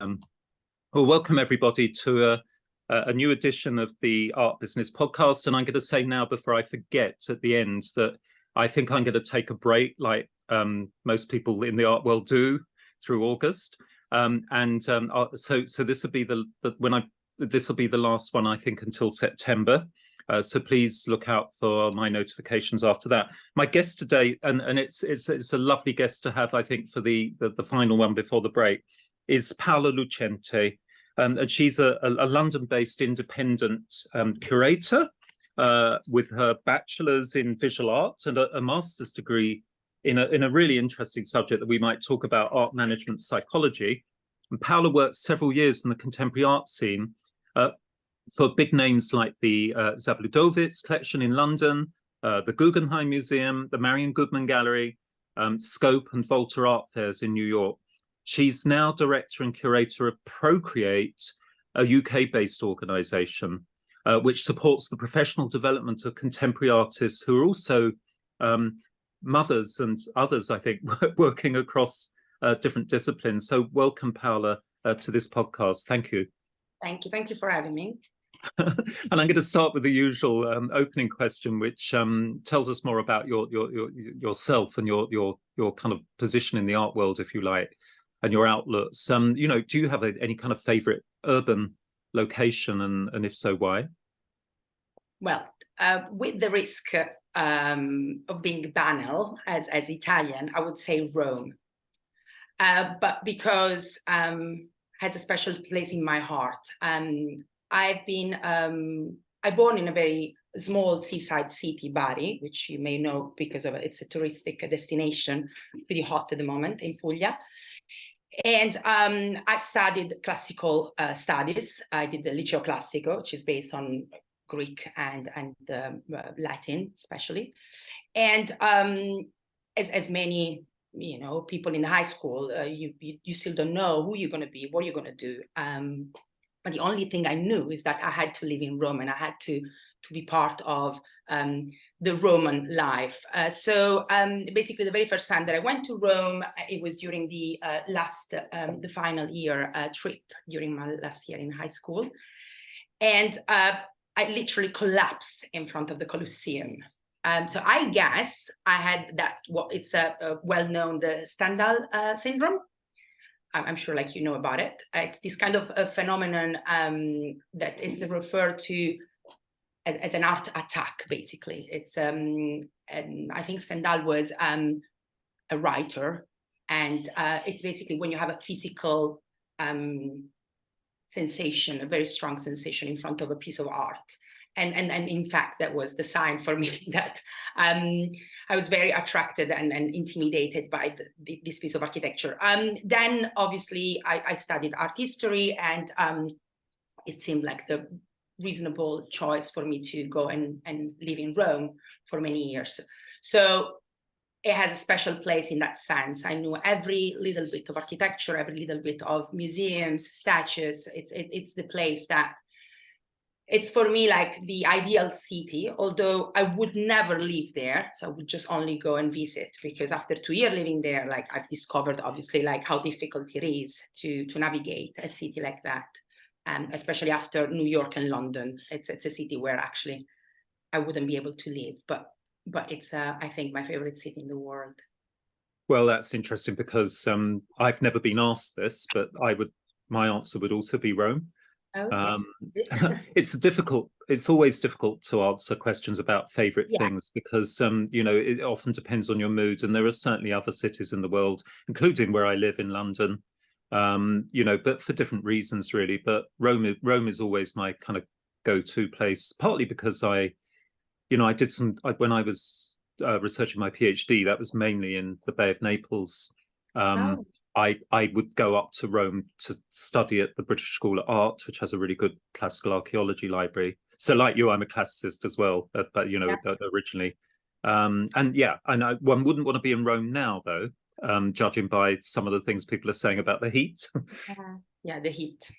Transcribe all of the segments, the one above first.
Well, welcome everybody to a new edition of the Art Business Podcast. And I'm going to say now, before I forget at the end, that I think I'm going to take a break, like most people in the art world do, through August. So this will be this will be the last one, I think, until September. So please look out for my notifications after that. My guest today, and it's a lovely guest to have, I think, for the final one before the break, is Paola Lucente. And she's a London-based independent curator with her bachelor's in visual art and a master's degree in a really interesting subject that we might talk about, art management psychology. And Paola worked several years in the contemporary art scene for big names like the Zabludowicz Collection in London, the Guggenheim Museum, the Marian Goodman Gallery, Scope and Volta art fairs in New York. She's now director and curator of Procreate, a UK-based organisation which supports the professional development of contemporary artists who are also mothers and others, I think, working across different disciplines. So welcome, Paola, to this podcast. Thank you. Thank you. Thank you for having me. And I'm going to start with the usual opening question, which tells us more about yourself and your kind of position in the art world, if you like, and your outlooks. Do you have any kind of favorite urban location, and if so, why? Well, with the risk of being banal as Italian, I would say Rome, but because has a special place in my heart. I born in a very small seaside city, Bari, which you may know because of it's a touristic destination, pretty hot at the moment in Puglia. And I've studied classical studies. I did the Liceo Classico, which is based on Greek and Latin, especially. And as many people in high school, you still don't know who you're going to be, what you're going to do. But the only thing I knew is that I had to live in Rome and I had to be part of the Roman life. So basically, the very first time that I went to Rome, it was during the final year trip during my last year in high school. And I literally collapsed in front of the Colosseum. So I guess I had it's a well-known, the Stendhal syndrome. I'm sure you know about it. It's this kind of a phenomenon that is referred to as an art attack, basically. It's and I think Stendhal was a writer, and it's basically when you have a physical sensation, a very strong sensation in front of a piece of art. And in fact, that was the sign for me that I was very attracted and intimidated by this piece of architecture. Then, obviously, I studied art history, and it seemed like the reasonable choice for me to go and live in Rome for many years. So it has a special place in that sense. I knew every little bit of architecture, every little bit of museums, statues. It's the place that it's for me like the ideal city, although I would never live there. So I would just only go and visit, because after 2 years living there, I've discovered obviously how difficult it is to navigate a city like that. Especially after New York and London. It's a city where actually I wouldn't be able to live, but it's I think my favorite city in the world. Well, that's interesting, because I've never been asked this, but my answer would also be Rome. Okay. It's always difficult to answer questions about favorite things, because it often depends on your mood, and there are certainly other cities in the world, including where I live in London, but for different reasons, really. But Rome is always my kind of go-to place, partly because when I was researching my PhD, that was mainly in the Bay of Naples. I would go up to Rome to study at the British School of Art, which has a really good classical archaeology library. So like you, I'm a classicist as well, but originally. And one wouldn't want to be in Rome now, though. Judging by some of the things people are saying about the heat. The heat.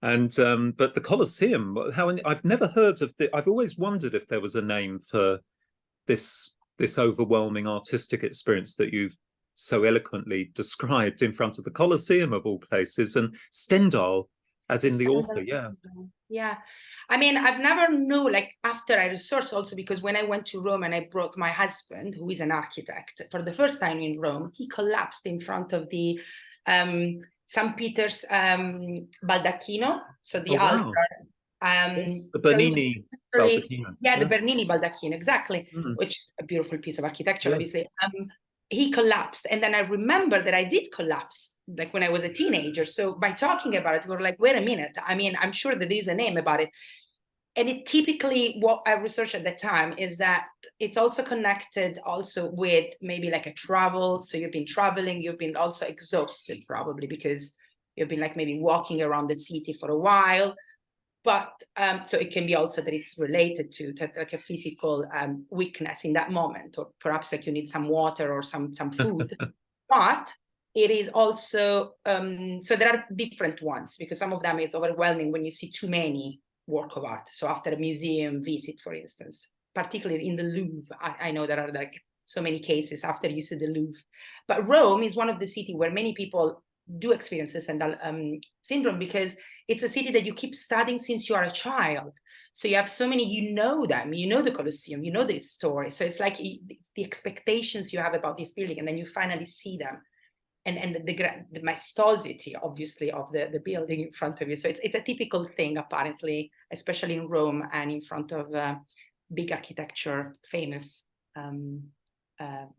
And but the Colosseum, I've never heard of I've always wondered if there was a name for this overwhelming artistic experience that you've so eloquently described in front of the Colosseum of all places, and Stendhal, as in the author. Yeah. I mean, I've never knew, like, after I researched also, because when I went to Rome and I brought my husband, who is an architect, for the first time in Rome, he collapsed in front of the St. Peter's baldacchino, so the altar. Yes, the Bernini baldacchino. Yeah, the Bernini baldacchino, exactly, which is a beautiful piece of architecture, obviously. He collapsed. And then I remember that I did collapse, like when I was a teenager. So by talking about it, we were like, wait a minute. I mean, I'm sure that there's a name about it. And it typically, what I researched at that time is that it's also connected also with maybe like a travel. So you've been traveling, you've been also exhausted probably because you've been like maybe walking around the city for a while. But so it can be also that it's related to like a physical weakness in that moment, or perhaps like you need some water or some food. But it is also, so there are different ones, because some of them is overwhelming when you see too many work of art. So after a museum visit, for instance, particularly in the Louvre, I know there are like so many cases after you see the Louvre. But Rome is one of the cities where many people do experience this syndrome, because it's a city that you keep studying since you are a child. So you have so many, you know them, you know the Colosseum, you know this story. So it's like it's the expectations you have about this building, and then you finally see them. And the majestuosity, obviously, of the building in front of you. So it's a typical thing, apparently, especially in Rome and in front of big architecture, famous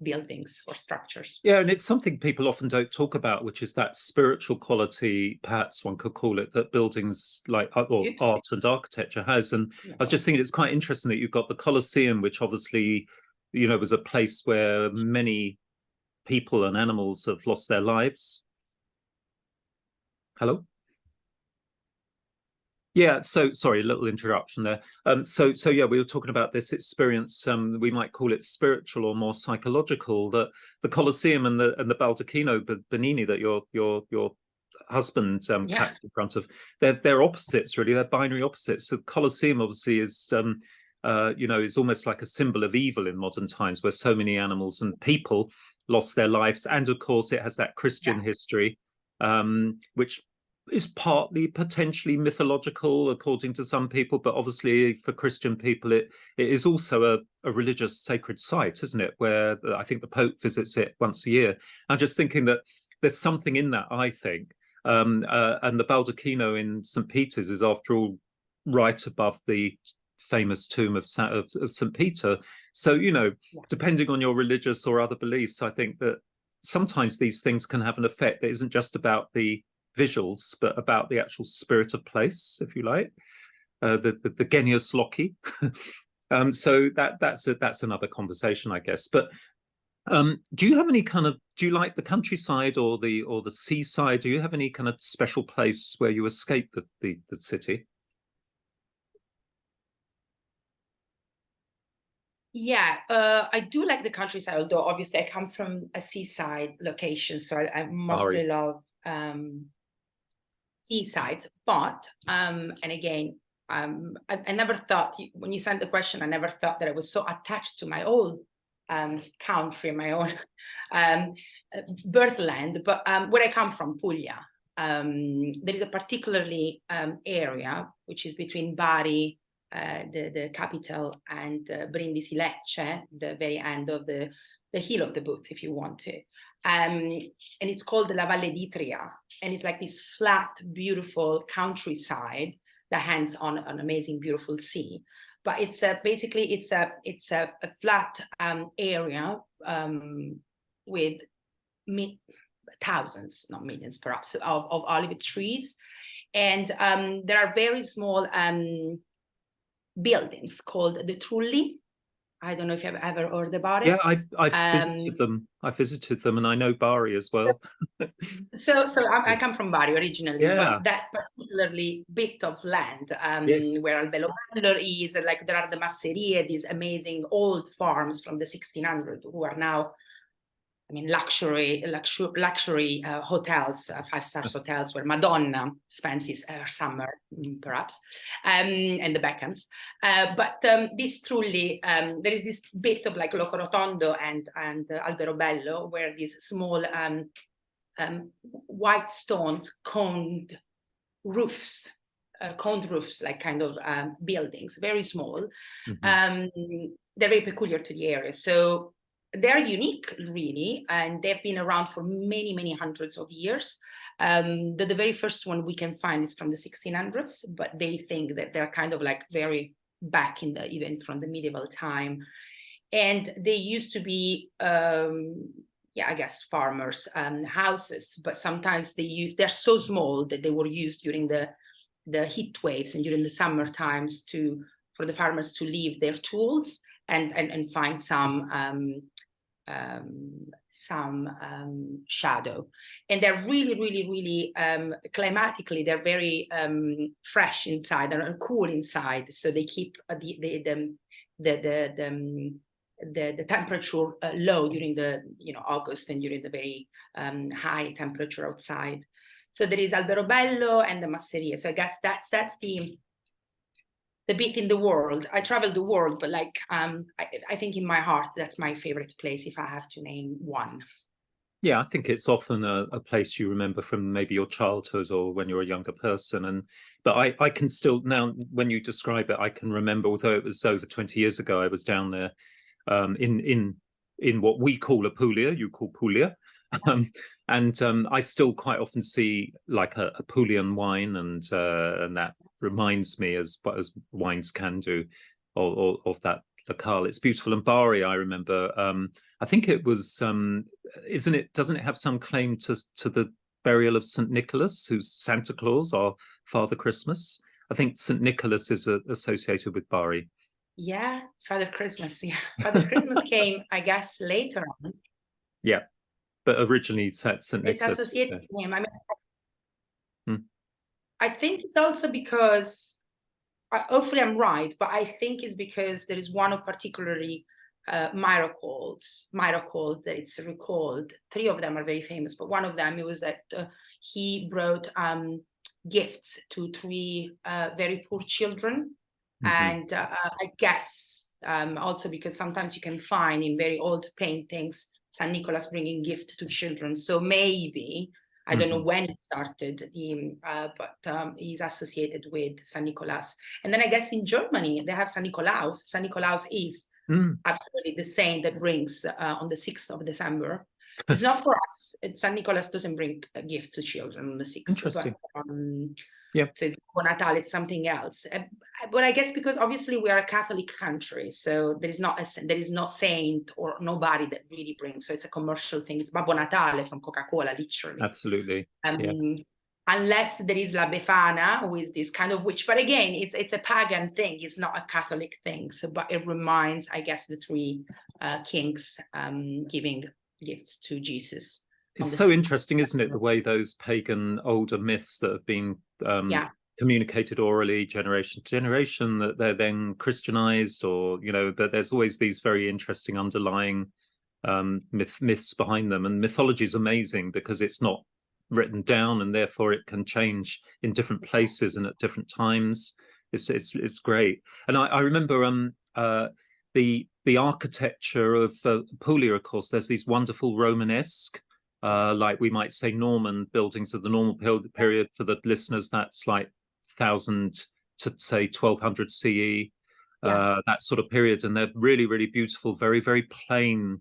buildings or structures. Yeah, and it's something people often don't talk about, which is that spiritual quality, perhaps one could call it, that buildings like art and architecture has. And I was just thinking it's quite interesting that you've got the Colosseum, which obviously, you know, was a place where many people and animals have lost their lives. Hello? Yeah, so sorry, a little interruption there. So yeah, we were talking about this experience. We might call it spiritual or more psychological. That the Colosseum and the Baldacchino Bernini that your husband claps in front of, they're opposites really. They're binary opposites. So the Colosseum obviously is you know, is almost like a symbol of evil in modern times, where so many animals and people lost their lives, and of course it has that Christian history, which is partly potentially mythological according to some people, but obviously for Christian people it is also a religious sacred site, isn't it, where I think the Pope visits it once a year. I'm just thinking that there's something in that, I think, and the Baldacchino in St. Peter's is after all right above the famous tomb of St. Peter. So, you know, depending on your religious or other beliefs, I think that sometimes these things can have an effect that isn't just about the visuals, but about the actual spirit of place, if you like, the genius loci. So that's another conversation, I guess. But do you have any kind of, do you like the countryside or the seaside? Do you have any kind of special place where you escape the city? Yeah, I do like the countryside, although obviously I come from a seaside location, so I mostly love seaside. But and again, I never thought, when you sent the question, I never thought that I was so attached to my old country, my own birthland. But where I come from, Puglia, there is a particularly area which is between Bari, the capital, and Brindisi Lecce, the very end of the heel of the boot, if you want to. And it's called the La Valle d'Itria, and it's like this flat, beautiful countryside that hangs on an amazing, beautiful sea. But it's basically it's a flat area with thousands, not millions, perhaps, of olive trees, and there are very small buildings called the Trulli. I don't know if you've ever heard about it. Yeah, I've visited them. I've visited them, and I know Bari as well. So I come from Bari originally, but that particularly bit of land where Albello is, like there are the masserie, these amazing old farms from the 1600s who are now luxury hotels, 5-star hotels where Madonna spends her summer, perhaps, and the Beckhams. But this truly, there is this bit of like Loco Rotondo and Alberobello, where these small white stones coned roofs, like kind of buildings, very small. Mm-hmm. They're very peculiar to the area. So they're unique, really, and they've been around for many, many hundreds of years. The very first one we can find is from the 1600s, but they think that they're kind of like very back in the, even from the medieval time. And they used to be, I guess, farmers' houses, but sometimes they're so small that they were used during the heat waves and during the summer times for the farmers to leave their tools and find some shadow. And they're really, really, really climatically, they're very fresh inside, they're cool inside, so they keep the temperature low during the August and during the very high temperature outside. So there is Alberobello and the Masseria. So I guess that's the bit in the world. I traveled the world, but like I think in my heart that's my favorite place if I have to name one. Yeah, I think it's often a place you remember from maybe your childhood or when you're a younger person. But I can still, now when you describe it, I can remember, although it was over 20 years ago, I was down there in what we call Apulia, you call Puglia. I still quite often see like a Apulian wine, and that reminds me, as wines can do, of that locale. It's beautiful. And Bari, I remember, I think it was, doesn't it have some claim to the burial of St. Nicholas, who's Santa Claus, or Father Christmas? I think St. Nicholas is associated with Bari. Yeah, Father Christmas. Yeah, Father Christmas came, I guess, later on. Yeah, but originally St. Nicholas. It's associated with him. I mean, I think it's also because, hopefully I'm right, but I think it's because there is one of particularly miracle that it's recalled. 3 of them are very famous, but one of them, it was that he brought gifts to 3 very poor children. And I guess also because sometimes you can find in very old paintings San Nicolas bringing gift to children. So maybe, I don't know when it started, but he's associated with San Nicolas. And then I guess in Germany, they have San Nikolaus. San Nikolaus is absolutely the saint that brings on the 6th of December. It's not for us. San Nicolas doesn't bring gifts to children on the 6th. Interesting. But, yeah. So it's Babbo Natale, it's something else. But I guess because obviously we are a Catholic country, so there is no saint or nobody that really brings. So it's a commercial thing. It's Babbo Natale from Coca-Cola, literally. Absolutely. Unless there is La Befana, who is this kind of witch. But again, it's a pagan thing. It's not a Catholic thing. So, but it reminds, I guess, the 3 kings giving gifts to Jesus. It's so interesting, isn't it, the way those pagan older myths that have been communicated orally generation to generation, that they're then Christianized, or that there's always these very interesting underlying myths behind them. And mythology is amazing because it's not written down, and therefore it can change in different places and at different times. It's great. And I remember the architecture of Puglia, of course. There's these wonderful Romanesque, like we might say Norman buildings of the normal period. For the listeners, that's like 1000 to say 1200 CE, that sort of period. And they're really, really beautiful, very, very plain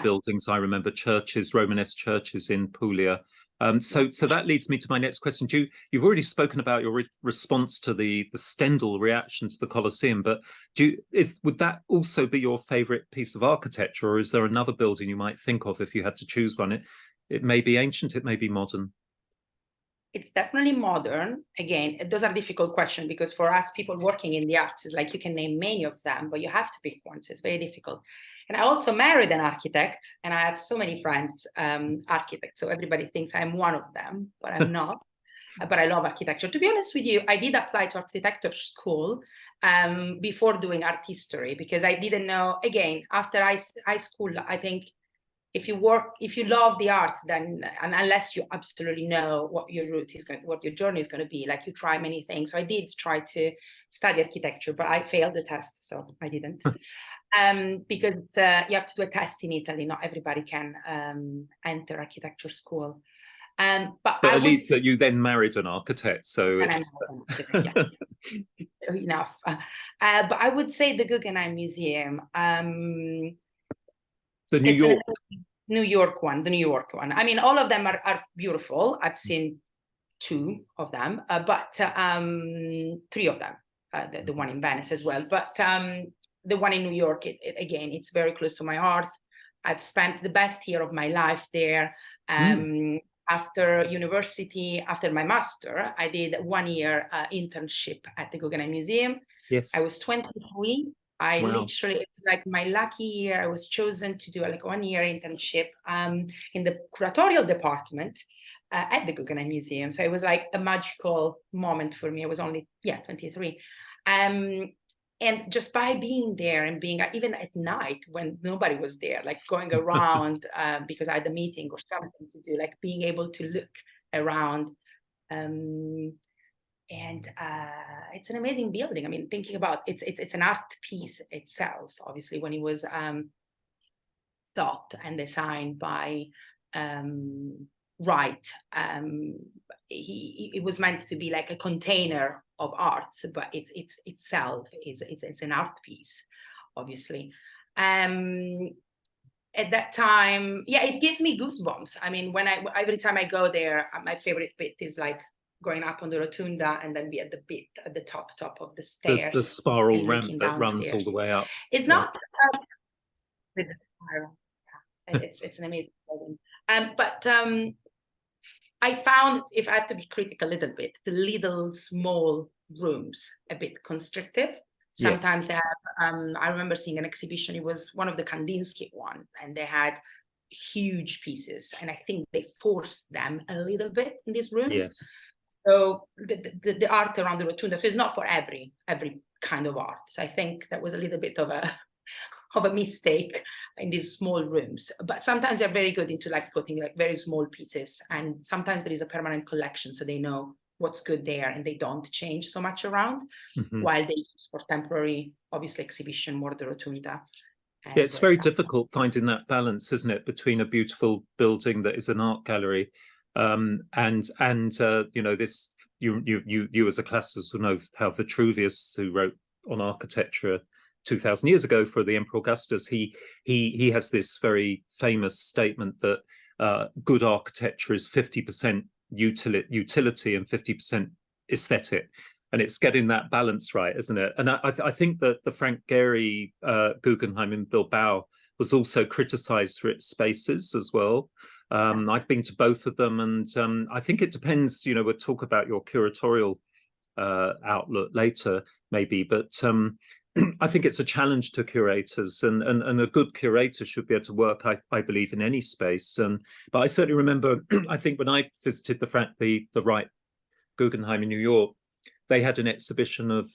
buildings. I remember churches, Romanesque churches in Puglia. So that leads me to my next question. You've already spoken about your response to the Stendhal reaction to the Colosseum, but would that also be your favorite piece of architecture, or is there another building you might think of if you had to choose one? It may be ancient, it may be modern. It's definitely modern. Again, those are difficult questions because for us, people working in the arts, it's like you can name many of them, but you have to pick one. So it's very difficult. And I also married an architect, and I have so many friends, architects. So everybody thinks I'm one of them, but I'm not. But I love architecture. To be honest with you, I did apply to architecture school before doing art history because I didn't know. Again, after high school, I think if you love the arts, then, and unless you absolutely know what your route is what your journey is going to be, like, you try many things. So I did try to study architecture, but I failed the test, so I didn't. Because you have to do a test in Italy. Not everybody can enter architecture school. But at least that you then married an architect, so it's enough. But I would say the Guggenheim Museum. The New York one. I mean, all of them are beautiful. I've seen 2 of them, but 3 of them, the one in Venice as well. But the one in New York, again, it's very close to my heart. I've spent the best year of my life there. After university, after my master, I did 1 year internship at the Guggenheim Museum. Yes. I was 23. Literally, it was like my lucky year. I was chosen to do like 1 year internship in the curatorial department at the Guggenheim Museum. So it was like a magical moment for me. I was only 23. And just by being there and being, even at night when nobody was there, like going around because I had a meeting or something to do, like being able to look around. And it's an amazing building. I mean, thinking about it's an art piece itself, obviously, when it was thought and designed by Wright. It was meant to be like a container of arts, but it's itself it's an art piece, obviously. At that time, it gives me goosebumps. I mean, every time I go there, my favorite bit is like going up on the rotunda and then be at the top of the stairs. The spiral ramp that runs all the way up. It's not with the spiral. It's an amazing building. But I found, if I have to be critical a little bit, the little small rooms a bit constrictive. Sometimes they have, I remember seeing an exhibition, it was one of the Kandinsky one, and they had huge pieces, and I think they forced them a little bit in these rooms. Yes. So the art around the rotunda, so it's not for every kind of art. So I think that was a little bit of a mistake in these small rooms. But sometimes they're very good into like putting like very small pieces, and sometimes there is a permanent collection, so they know what's good there and they don't change so much around, while they use for temporary, obviously, exhibition more the rotunda. It's very difficult finding that balance, isn't it, between a beautiful building that is an art gallery and this, you as a classicist will know how Vitruvius, who wrote on architecture 2,000 years ago for the Emperor Augustus, he has this very famous statement that good architecture is 50% utility and 50% aesthetic, and it's getting that balance right, isn't it? And I think that the Frank Gehry Guggenheim in Bilbao was also criticized for its spaces as well. I've been to both of them, and I think it depends. We'll talk about your curatorial outlook later, maybe, but I think it's a challenge to curators, and a good curator should be able to work, I believe, in any space. But I certainly remember, I think when I visited the Wright Guggenheim in New York, they had an exhibition of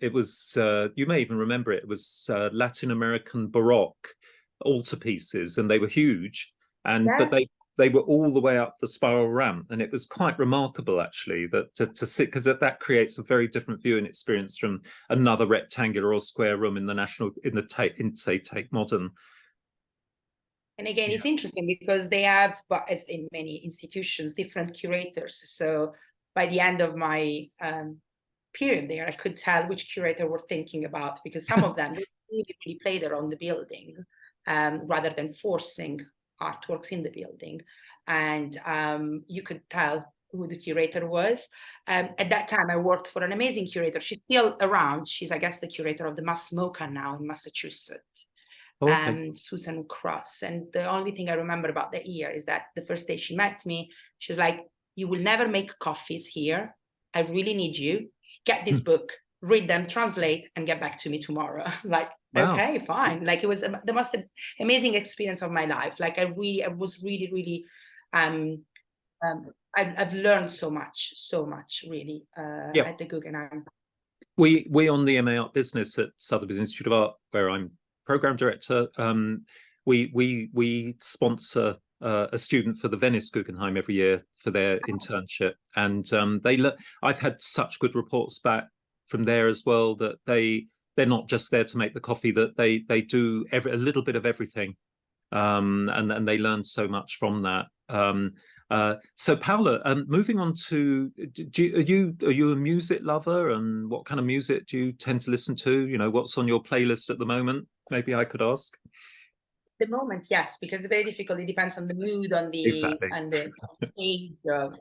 it was you may even remember it. It was Latin American Baroque altarpieces, and they were huge, but they were all the way up the spiral ramp, and it was quite remarkable, actually, that to sit, because that creates a very different viewing experience from another rectangular or square room in say Tate Modern. And again, it's interesting because they have, but as in many institutions, different curators. So by the end of my period there, I could tell which curator we're thinking about, because some of them really played around the building rather than forcing artworks in the building, and you could tell who the curator was. At that time, I worked for an amazing curator. She's still around. She's, I guess, the curator of the Mass MoCA now in Massachusetts, Susan Cross. And the only thing I remember about that year is that the first day she met me, she was like, "You will never make coffees here. I really need you. Get this book, read them, translate, and get back to me tomorrow." Like, wow. Okay, fine. Like, it was the most amazing experience of my life. Like, I was really, I've learned so much, really, at the Guggenheim. We on the MA Art Business at Sotheby's Institute of Art, where I'm program director, we sponsor a student for the Venice Guggenheim every year for their internship, and I've had such good reports back from there as well, that they're not just there to make the coffee, that they do a little bit of everything, and they learn so much from that. So Paola, moving on to, are you a music lover, and what kind of music do you tend to listen to? You know, what's on your playlist at the moment? Maybe I could ask. The moment, yes, because it's very difficult. It depends on the mood, on the stage of,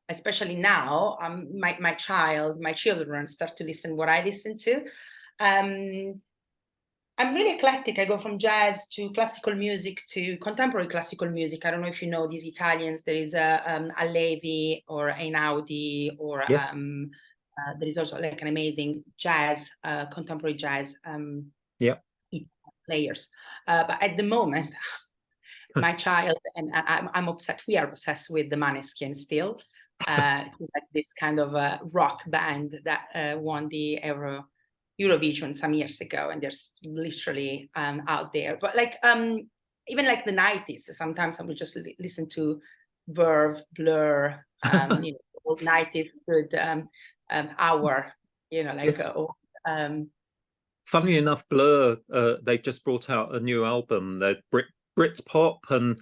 especially now, my children start to listen what I listen to. I'm really eclectic. I go from jazz to classical music to contemporary classical music. I don't know if you know these Italians. There is a Levi or Einaudi, or Yes. there is also like an amazing jazz, contemporary jazz players. But at the moment, my child and I'm obsessed. We are obsessed with the Maneskin still. Like this kind of rock band that won the Eurovision some years ago, and they're literally out there. But like even like the 90s, sometimes I would just listen to Verve, Blur, you know, old 90s good hour, you know, like yes. Funnily enough, Blur, they've just brought out a new album. They're Brit pop, and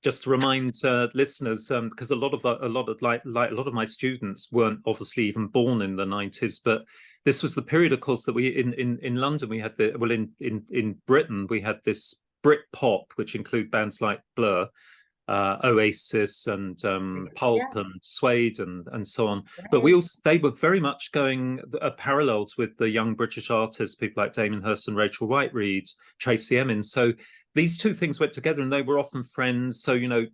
just to remind listeners, because a lot of my students weren't obviously even born in the 90s, but this was the period, of course, that we in London we had in Britain we had this Brit pop, which include bands like Blur, Oasis, and Pulp, and Suede, and so on. But they were very much going parallels with the young British artists, people like Damien Hirst and Rachel White-Read, Tracy Emin. So these two things went together, and they were often friends. So, you know,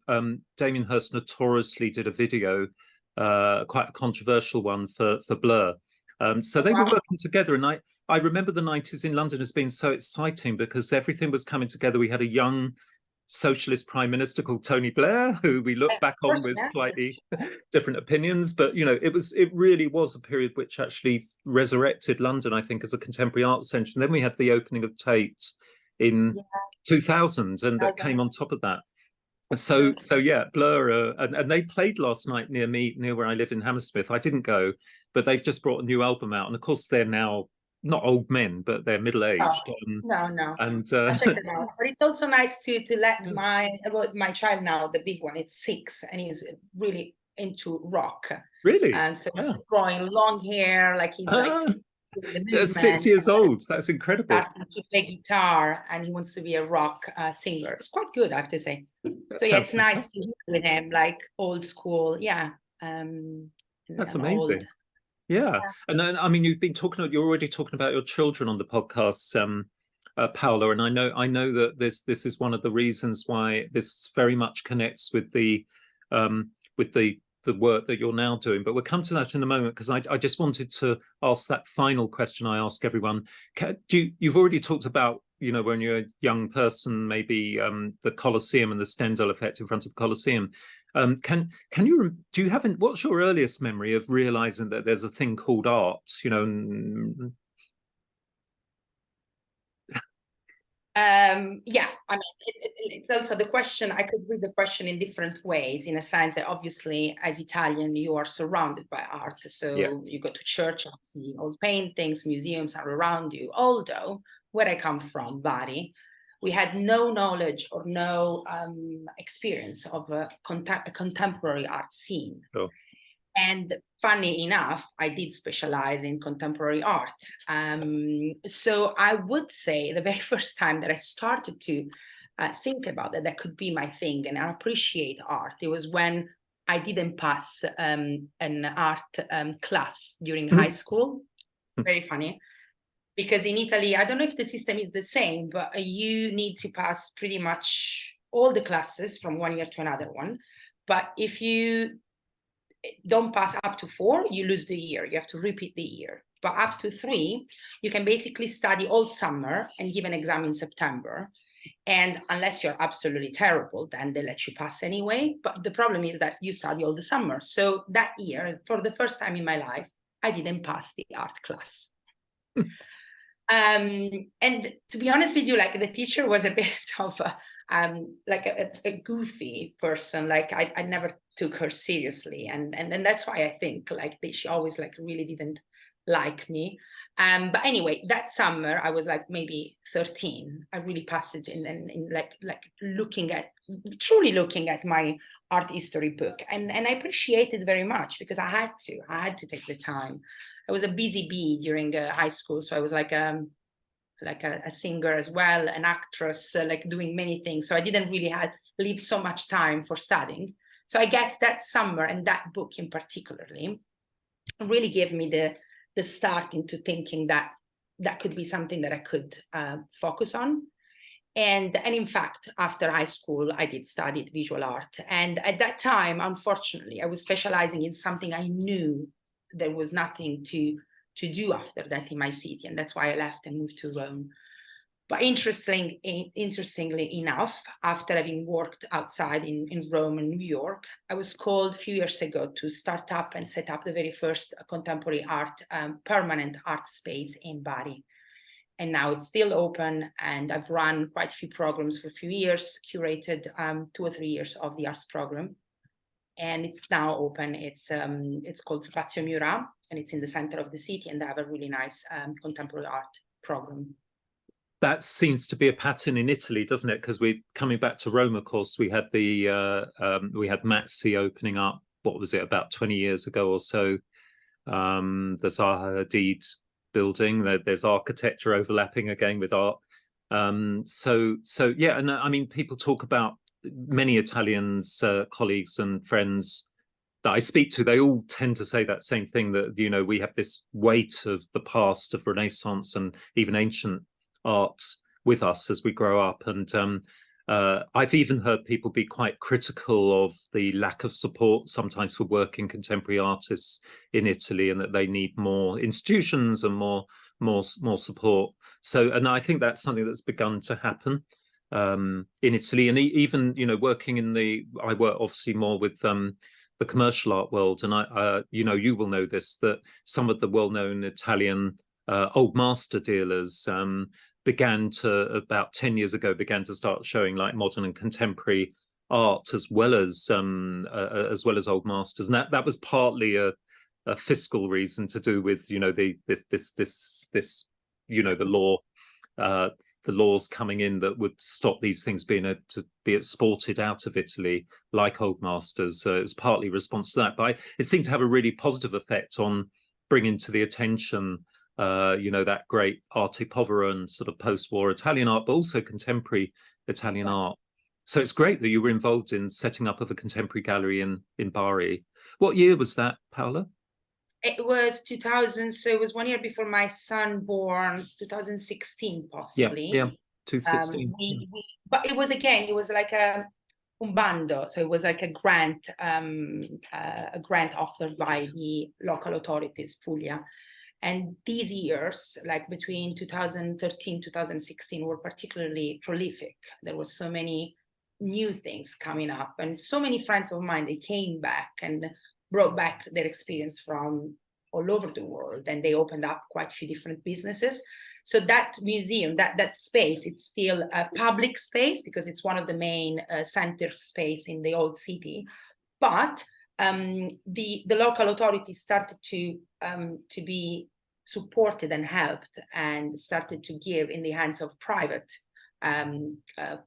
Damien Hirst notoriously did a video, quite a controversial one for Blur. So they were working together, and I remember the 90s in London as being so exciting because everything was coming together. We had a young socialist prime minister called Tony Blair, who we look back on with slightly different opinions, but you know, it really was a period which actually resurrected London, I think, as a contemporary art centre. And then we had the opening of Tate in 2000, and that came on top of that. So yeah, Blur, and they played last night near where I live in Hammersmith. I didn't go, but they've just brought a new album out, and of course they're now not old men, but they're middle-aged. No. And I checked it out. But it's also nice to let my child now, the big one, is 6, and he's really into rock. Really? And so he's growing long hair, like he's like the 6 years old. That's incredible. Starting to play guitar, and he wants to be a rock singer. It's quite good, I have to say. So yeah, it's nice to hear with him, like old school. Yeah. That's amazing. Yeah. And then, I mean, you're already talking about your children on the podcast, Paola, and I know that this is one of the reasons why this very much connects with the work that you're now doing. But we'll come to that in a moment, because I just wanted to ask that final question I ask everyone. You've already talked about, you know, when you're a young person, maybe the Colosseum and the Stendhal effect in front of the Colosseum. What's your earliest memory of realizing that there's a thing called art, you know? I mean, it's also the question. I could read the question in different ways, in a sense that obviously as Italian you are surrounded by art, so you go to church and see old paintings, museums are around you. Although where I come from, Bari, we had no knowledge or no experience of a contemporary art scene. And funny enough, I did specialize in contemporary art. So I would say the very first time that I started to think about that could be my thing and I appreciate art, it was when I didn't pass an art class during high school. Very funny. Because in Italy, I don't know if the system is the same, but you need to pass pretty much all the classes from one year to another one. But if you don't pass up to 4, you lose the year. You have to repeat the year. But up to 3, you can basically study all summer and give an exam in September. And unless you're absolutely terrible, then they let you pass anyway. But the problem is that you study all the summer. So that year, for the first time in my life, I didn't pass the art class. And to be honest with you, like the teacher was a bit of a goofy person. Like I never took her seriously, and then that's why I think like she always like really didn't like me. But anyway, that summer I was like maybe 13. I really passed it in like truly looking at my art history book, and I appreciated very much because I had to take the time. I was a busy bee during high school, so I was like a singer as well, an actress, like doing many things. So I didn't really leave so much time for studying. So I guess that summer and that book in particularly really gave me the start into thinking that could be something that I could focus on. And in fact, after high school, I did study visual art. And at that time, unfortunately, I was specializing in something I knew there was nothing to do after that in my city. And that's why I left and moved to Rome. But interestingly enough, after having worked outside in Rome and New York, I was called a few years ago to start up and set up the very first contemporary art, permanent art space in Bari. And now it's still open, and I've run quite a few programs for a few years, curated 2 or 3 years of the arts program. And it's now open. It's called Spazio Murat, and it's in the center of the city, and they have a really nice contemporary art program. That seems to be a pattern in Italy, doesn't it? Because we're coming back to Rome, of course. We had we had Mazzi opening up. What was it, about 20 years ago or so? The Zaha Hadid building. There's architecture overlapping again with art. So yeah, and I mean, people talk about many Italians, colleagues and friends that I speak to. They all tend to say that same thing, that we have this weight of the past, of Renaissance and even ancient art with us as we grow up. And I've even heard people be quite critical of the lack of support sometimes for working contemporary artists in Italy, and that they need more institutions and more support. So, and I think that's something that's begun to happen in Italy. And even working I work obviously more with the commercial art world, and I you will know this, that some of the well-known Italian old master dealers about 10 years ago began to start showing like modern and contemporary art as well as old masters, and that was partly a fiscal reason to do with the law, the laws coming in that would stop these things being able to be exported out of Italy like old masters. It was partly response to that, but it seemed to have a really positive effect on bringing to the attention that great arte povera and sort of post-war Italian art, but also contemporary Italian art. So it's great that you were involved in setting up of a contemporary gallery in Bari. What year was that, Paola? It was 2000, so it was 1 year before my son born, 2016 possibly. Yeah, 2016. But it was like a un bando, so it was like a grant offered by the local authorities, Puglia. And these years, like between 2013, 2016, were particularly prolific. There were so many new things coming up, and so many friends of mine, they came back and brought back their experience from all over the world, and they opened up quite a few different businesses. So that museum, that space, it's still a public space because it's one of the main center space in the old city. But the local authorities started to be supported and helped, and started to give in the hands of private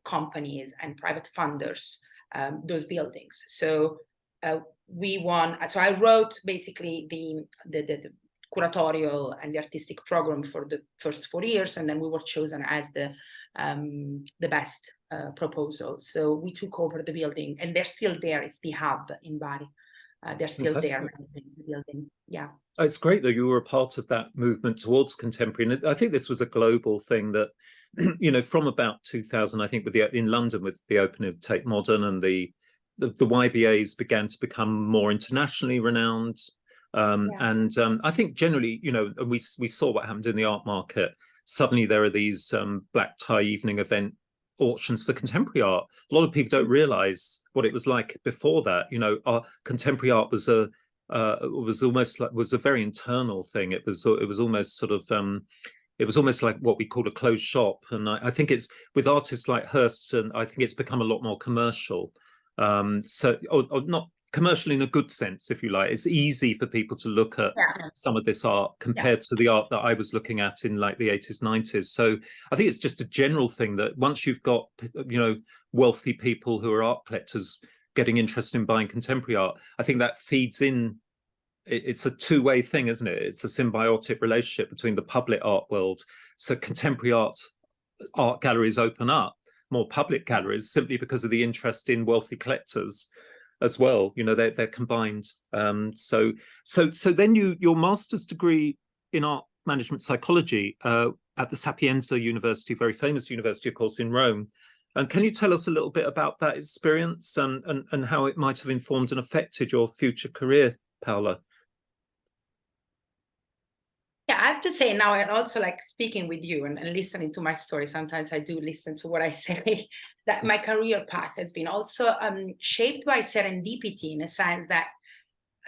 companies and private funders those buildings. So we won. So I wrote basically the curatorial and the artistic program for the first 4 years, and then we were chosen as the best proposal. So we took over the building, and they're still there. It's the hub in Bari. They're still Fantastic. there, the building. Yeah. It's great that you were a part of that movement towards contemporary. And I think this was a global thing that, from about 2000, I think in London with the opening of Tate Modern, and the YBAs began to become more internationally renowned. And I think generally, we saw what happened in the art market. Suddenly there are these black tie evening event auctions for contemporary art. A lot of people don't realize what it was like before that. Our contemporary art was a very internal thing. It was almost sort of it was almost like what we call a closed shop. And I think it's with artists like Hirst, and I think it's become a lot more commercial. Or not commercial in a good sense, if you like. It's easy for people to look at some of this art compared to the art that I was looking at in like the 80s, 90s. So I think it's just a general thing that once you've got, wealthy people who are art collectors getting interested in buying contemporary art, I think that feeds in. It's a two-way thing, isn't it? It's a symbiotic relationship between the public art world. So contemporary art galleries open up more public galleries simply because of the interest in wealthy collectors as well. They're combined. So then your master's degree in art management psychology at the Sapienza University, very famous university, of course, in Rome. And can you tell us a little bit about that experience and how it might have informed and affected your future career, Paola? Yeah, I have to say now, and also like speaking with you and listening to my story, sometimes I do listen to what I say, that my career path has been also shaped by serendipity, in a sense that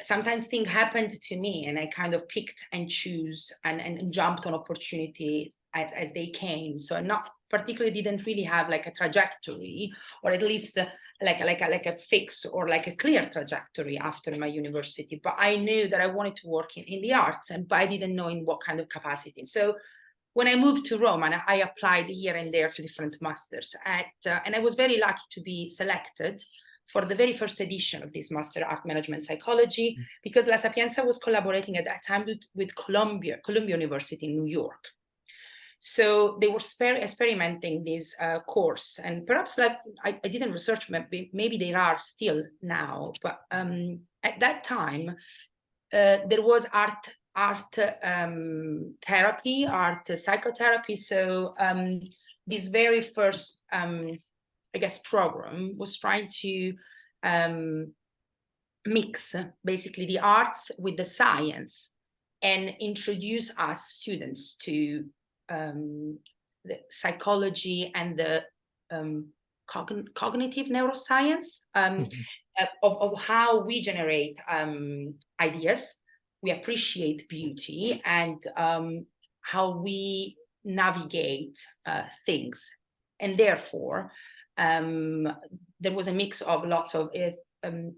sometimes things happened to me and I kind of picked and choose and jumped on opportunity as they came. So not particularly didn't really have like a trajectory, or at least like a fix or like a clear trajectory after my university. But I knew that I wanted to work in the arts, but I didn't know in what kind of capacity. So when I moved to Rome, and I applied here and there to different masters, and I was very lucky to be selected for the very first edition of this Master Art Management Psychology, because La Sapienza was collaborating at that time with Columbia University in New York. So they were experimenting this course, and perhaps like I didn't research, maybe they are still now, but at that time there was art therapy, art psychotherapy. So this very first I guess program was trying to mix basically the arts with the science and introduce us students to the psychology and the cognitive neuroscience of how we generate ideas, we appreciate beauty, and how we navigate things. And therefore, there was a mix of lots of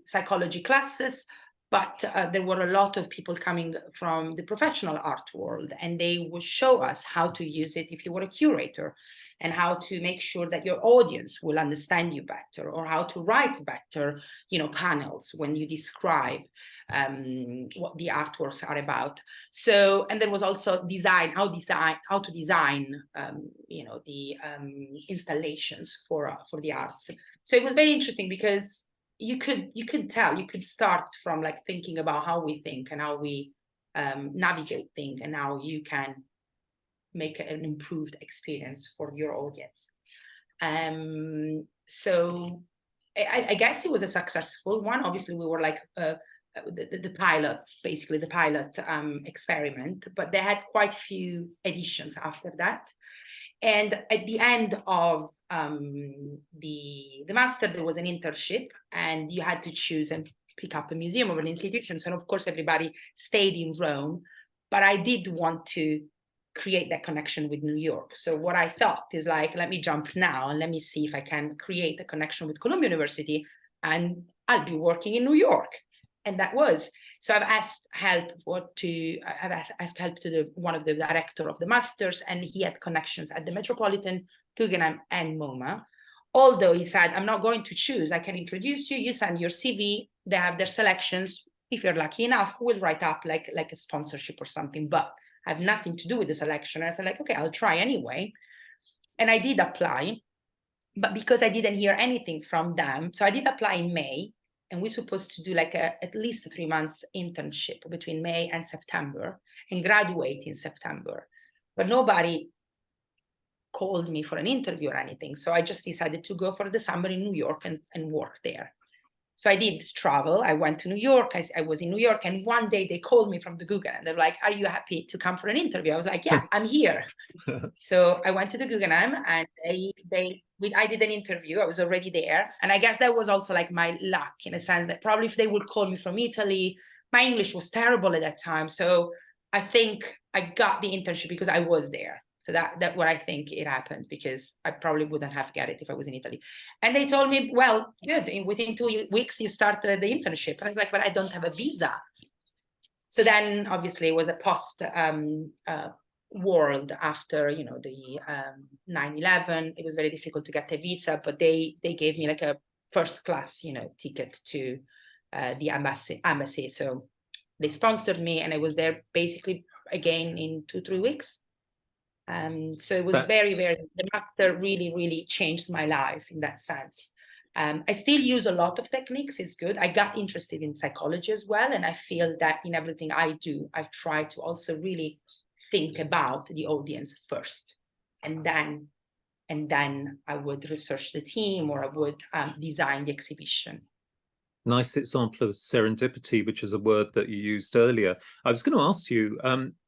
psychology classes, but there were a lot of people coming from the professional art world, and they would show us how to use it if you were a curator, and how to make sure that your audience will understand you better, or how to write better, panels when you describe what the artworks are about. So, and there was also how to design, the installations for the arts. So it was very interesting because you could start from like thinking about how we think and how we navigate things, and how you can make an improved experience for your audience. So I guess it was a successful one. Obviously, we were like the pilots, basically the pilot experiment, but they had quite few editions after that. And at the end of the master, there was an internship, and you had to choose and pick up a museum or an institution. So of course, everybody stayed in Rome, but I did want to create that connection with New York. So what I thought is like, let me jump now and let me see if I can create a connection with Columbia University, and I'll be working in New York. And that was, so I've asked help to one of the director of the masters, and he had connections at the Metropolitan, Guggenheim, and MoMA. Although he said, I'm not going to choose, I can introduce you, you send your CV, they have their selections. If you're lucky enough, we'll write up like a sponsorship or something, but I have nothing to do with the selection. I said like, okay, I'll try anyway. And I did apply, but because I didn't hear anything from them, so I did apply in May, and we're supposed to do like at least a 3 months internship between May and September and graduate in September. But nobody called me for an interview or anything. So I just decided to go for the summer in New York and work there. So I did travel. I went to New York. I was in New York, and one day they called me from the Guggenheim. They're like, are you happy to come for an interview? I was like, yeah, I'm here. So I went to the Guggenheim, and I did an interview. I was already there. And I guess that was also like my luck, in a sense that probably if they would call me from Italy, my English was terrible at that time. So I think I got the internship because I was there. So that what I think it happened, because I probably wouldn't have got it if I was in Italy. And they told me, well, good, within 2 weeks you start the internship. And I was like, but I don't have a visa. So then obviously it was a post world after, you know, the 9/11. It was very difficult to get a visa, but they gave me like a first class, you know, ticket to the embassy. So they sponsored me, and I was there basically again in 2-3 weeks. So it was very, the master really, really changed my life in that sense. I still use a lot of techniques, it's good. I got interested in psychology as well. And I feel that in everything I do, I try to also really think about the audience first. And then I would research the team, or I would design the exhibition. Nice example of serendipity, which is a word that you used earlier. I was going to ask you,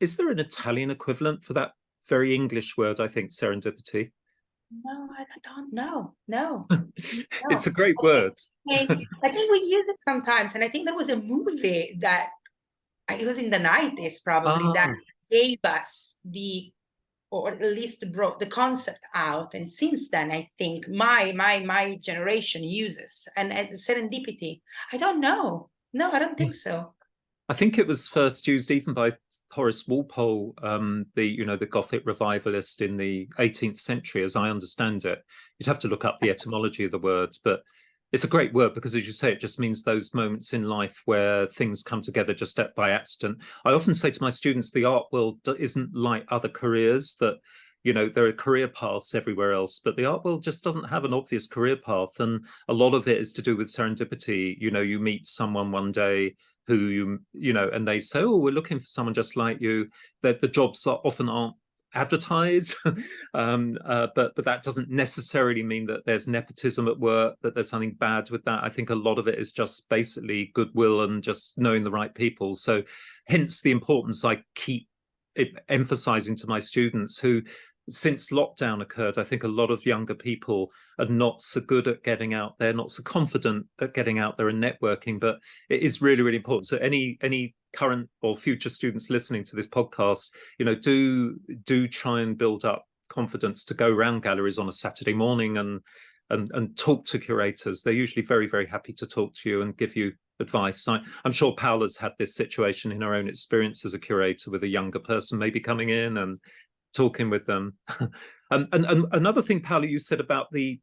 is there an Italian equivalent for that very English word, I think, serendipity? No, I don't know. No. It's a great word. I think we use it sometimes. And I think there was a movie that, it was in the 90s probably, that gave us or at least brought the concept out. And since then, I think my generation uses. And serendipity, I don't know. No, I don't think so. I think it was first used even by Horace Walpole, the Gothic revivalist in the 18th century, as I understand it. You'd have to look up the etymology of the words, but it's a great word because, as you say, it just means those moments in life where things come together just by accident. I often say to my students, the art world isn't like other careers, that, you know, there are career paths everywhere else, but the art world just doesn't have an obvious career path. And a lot of it is to do with serendipity. You know, you meet someone one day who you know, and they say, oh, we're looking for someone just like you. That the jobs often aren't advertised, but that doesn't necessarily mean that there's nepotism at work, that there's something bad with that. I think a lot of it is just basically goodwill and just knowing the right people. So hence the importance I keep emphasizing to my students who, since lockdown occurred, I think a lot of younger people are not so good at getting out there, not so confident at getting out there and networking, but it is really, really important. So any current or future students listening to this podcast, you know, do try and build up confidence to go around galleries on a Saturday morning and talk to curators. They're usually very, very happy to talk to you and give you advice. I'm sure Paola's had this situation in her own experience as a curator, with a younger person maybe coming in and talking with them. And another thing, Paola, you said about the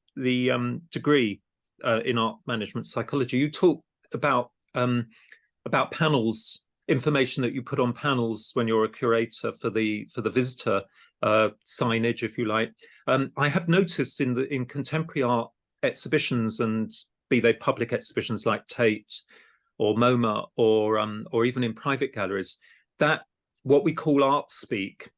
degree in art management psychology. You talked about panels, information that you put on panels when you're a curator for the visitor signage, if you like. I have noticed in contemporary art exhibitions, and be they public exhibitions like Tate or MoMA, or even in private galleries, that what we call art speak,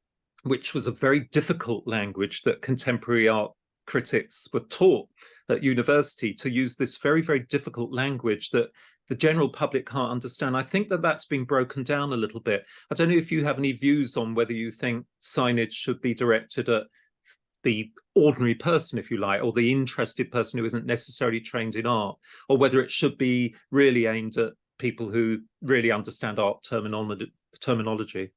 which was a very difficult language that contemporary art critics were taught at university, to use this very, very difficult language that the general public can't understand. I think that that's been broken down a little bit. I don't know if you have any views on whether you think signage should be directed at the ordinary person, if you like, or the interested person who isn't necessarily trained in art, or whether it should be really aimed at people who really understand art terminology.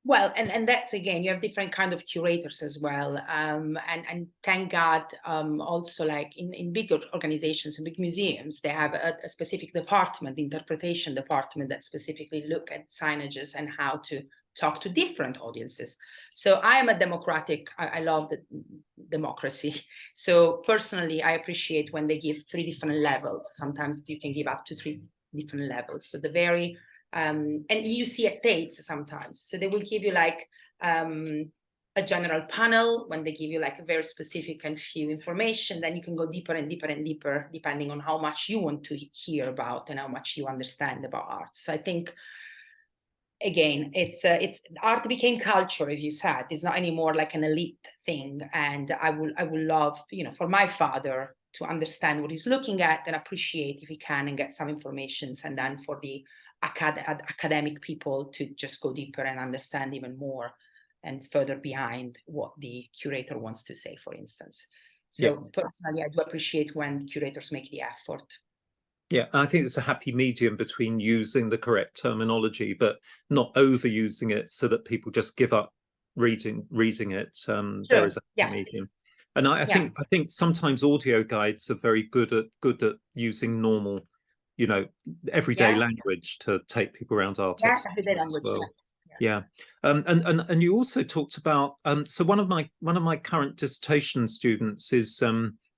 Well, and that's, again, you have different kind of curators as well. And thank God, also, like in bigger organizations and big museums, they have a specific department, the interpretation department, that specifically look at signages and how to talk to different audiences. So I am a democratic, I love the democracy. So personally, I appreciate when they give 3 different levels. Sometimes you can give up to 3 different levels. So the very, and you see at Tate's sometimes. So they will give you like a general panel when they give you like a very specific and few information. Then you can go deeper and deeper and deeper, depending on how much you want to hear about and how much you understand about art. So I think, again, it's art became culture, as you said. It's not anymore like an elite thing. And I would love, you know, for my father to understand what he's looking at and appreciate if he can and get some information, and then for the academic people to just go deeper and understand even more and further behind what the curator wants to say, for instance. So personally, I do appreciate when curators make the effort. Yeah, I think it's a happy medium between using the correct terminology, but not overusing it so that people just give up reading it. There Sure. is a happy Yeah. medium. And I Yeah. think sometimes audio guides are very good at using normal, you know, everyday Yeah. language to take people around art Yeah. Everyday exhibitions as language. well. Yeah. Yeah. And you also talked about so one of my current dissertation students is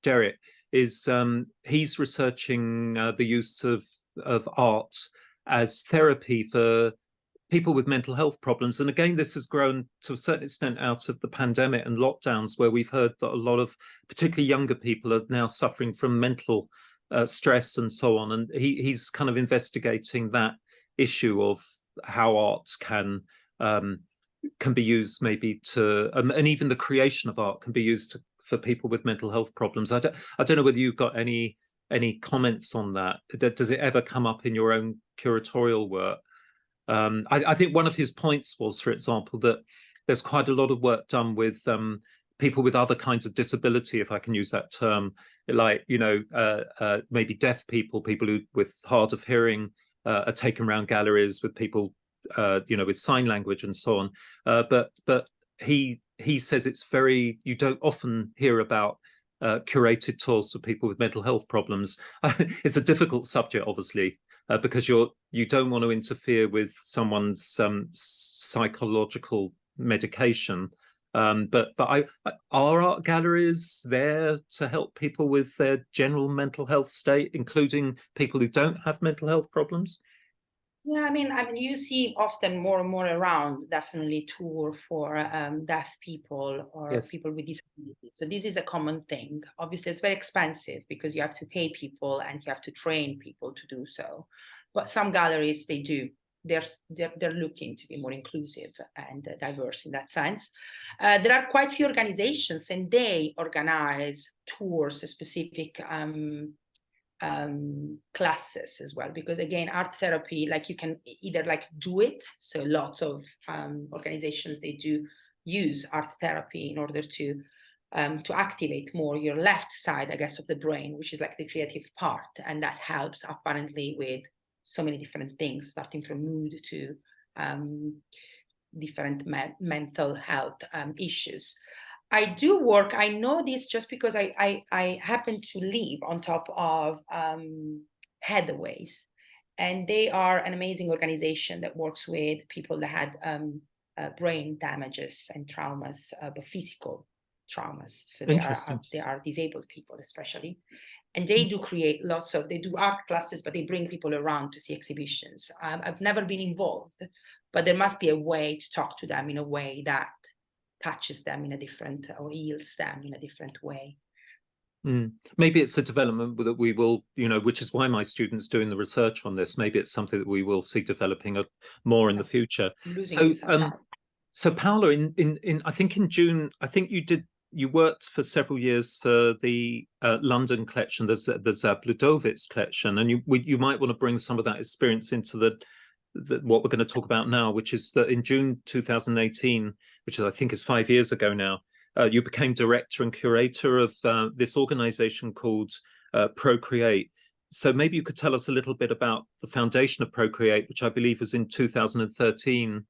Derek, is he's researching the use of art as therapy for people with mental health problems. And again, this has grown to a certain extent out of the pandemic and lockdowns, where we've heard that a lot of particularly younger people are now suffering from mental stress and so on. And he's kind of investigating that issue of how arts can be used maybe to, and even the creation of art can be used for people with mental health problems. I don't know whether you've got any comments on that. Does it ever come up in your own curatorial work? I think one of his points was, for example, that there's quite a lot of work done with people with other kinds of disability, if I can use that term, like maybe deaf people, people who with hard of hearing are taken around galleries with people with sign language and so on. But he says it's you don't often hear about curated tours for people with mental health problems. It's a difficult subject, obviously, because you don't want to interfere with someone's psychological medication. But are art galleries there to help people with their general mental health state, including people who don't have mental health problems? Yeah, I mean, you see often more and more around, definitely tour for deaf people or Yes. people with disabilities. So this is a common thing. Obviously, it's very expensive because you have to pay people and you have to train people to do so. But some galleries, they do. They're looking to be more inclusive and diverse in that sense. There are quite few organizations, and they organize tours, specific classes as well, because again, art therapy, like you can either like do it, so lots of organizations, they do use art therapy in order to activate more your left side, I guess, of the brain, which is like the creative part, and that helps apparently with so many different things, starting from mood to different mental health issues. I do work, I know this just because I happen to live on top of Headways, and they are an amazing organization that works with people that had brain damages and traumas, but physical traumas. So Interesting. they are disabled people, especially. And they do create they do art classes, but they bring people around to see exhibitions. I've never been involved, but there must be a way to talk to them in a way that touches them in a different, or heals them in a different way. Maybe it's a development that we will, which is why my students doing the research on this. Maybe it's something that we will see developing more in the future. Losing So, himself out. so Paola, in I think in June, I think you worked for several years for the London collection, the Zabludowicz Collection, and you might want to bring some of that experience into what we're going to talk about now, which is that in June 2018, which I think is 5 years ago now, you became director and curator of this organization called Procreate. So maybe you could tell us a little bit about the foundation of Procreate, which I believe was in 2013,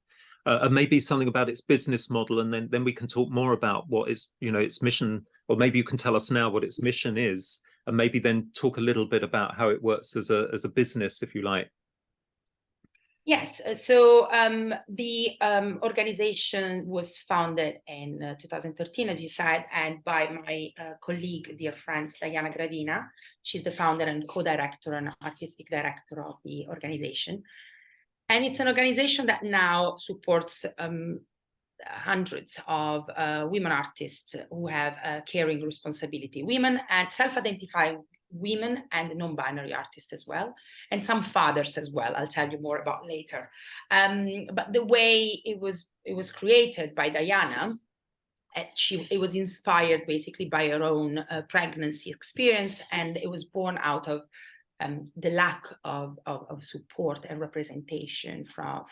and maybe something about its business model, and then we can talk more about what its mission, or maybe you can tell us now what its mission is, and maybe then talk a little bit about how it works as a business, if you like. Yes, so the organization was founded in 2013, as you said, and by my colleague, dear friend, Diana Gravina. She's the founder and co-director and artistic director of the organization. And it's an organization that now supports hundreds of women artists who have a caring responsibility, women and self-identified women and non-binary artists as well, and some fathers as well. I'll tell you more about later. But the way it was created by Diana, it was inspired basically by her own pregnancy experience, and it was born out of the lack of support and representation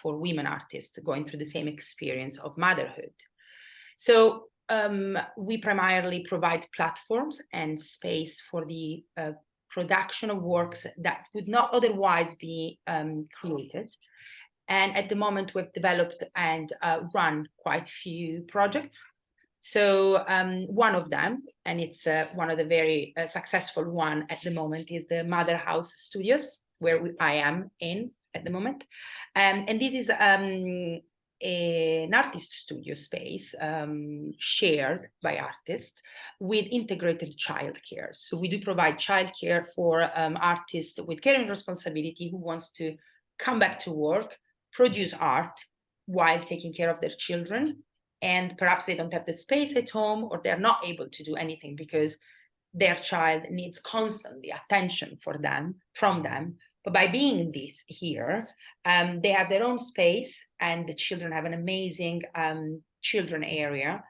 for women artists going through the same experience of motherhood. So we primarily provide platforms and space for the production of works that would not otherwise be created. And at the moment, we've developed and run quite a few projects. So one of them, and it's one of the very successful one at the moment, is the Mother House Studios, where I am in at the moment. And this is an artist studio space shared by artists with integrated childcare. So we do provide childcare for artists with caring responsibility who wants to come back to work, produce art while taking care of their children. And perhaps they don't have the space at home, or they're not able to do anything because their child needs constantly attention from them. But by being this here, they have their own space, and the children have an amazing children area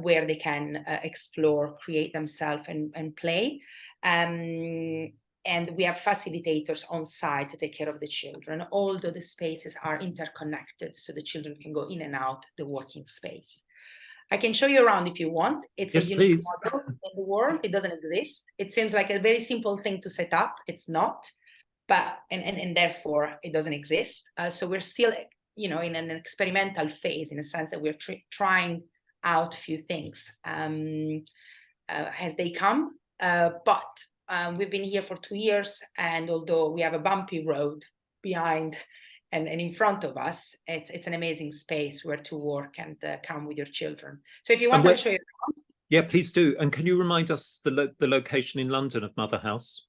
where they can explore, create themselves, and play. And we have facilitators on site to take care of the children, although the spaces are interconnected, so the children can go in and out the working space. I can show you around if you want. It's a unique model in the world. It doesn't exist. It seems like a very simple thing to set up. It's not, but and therefore it doesn't exist. So we're still, in an experimental phase, in a sense that we're trying out a few things as they come. But we've been here for 2 years, and although we have a bumpy road behind and in front of us, it's an amazing space where to work and come with your children. So if you want to show you around. Yeah, please do. And can you remind us the location in London of Mother House?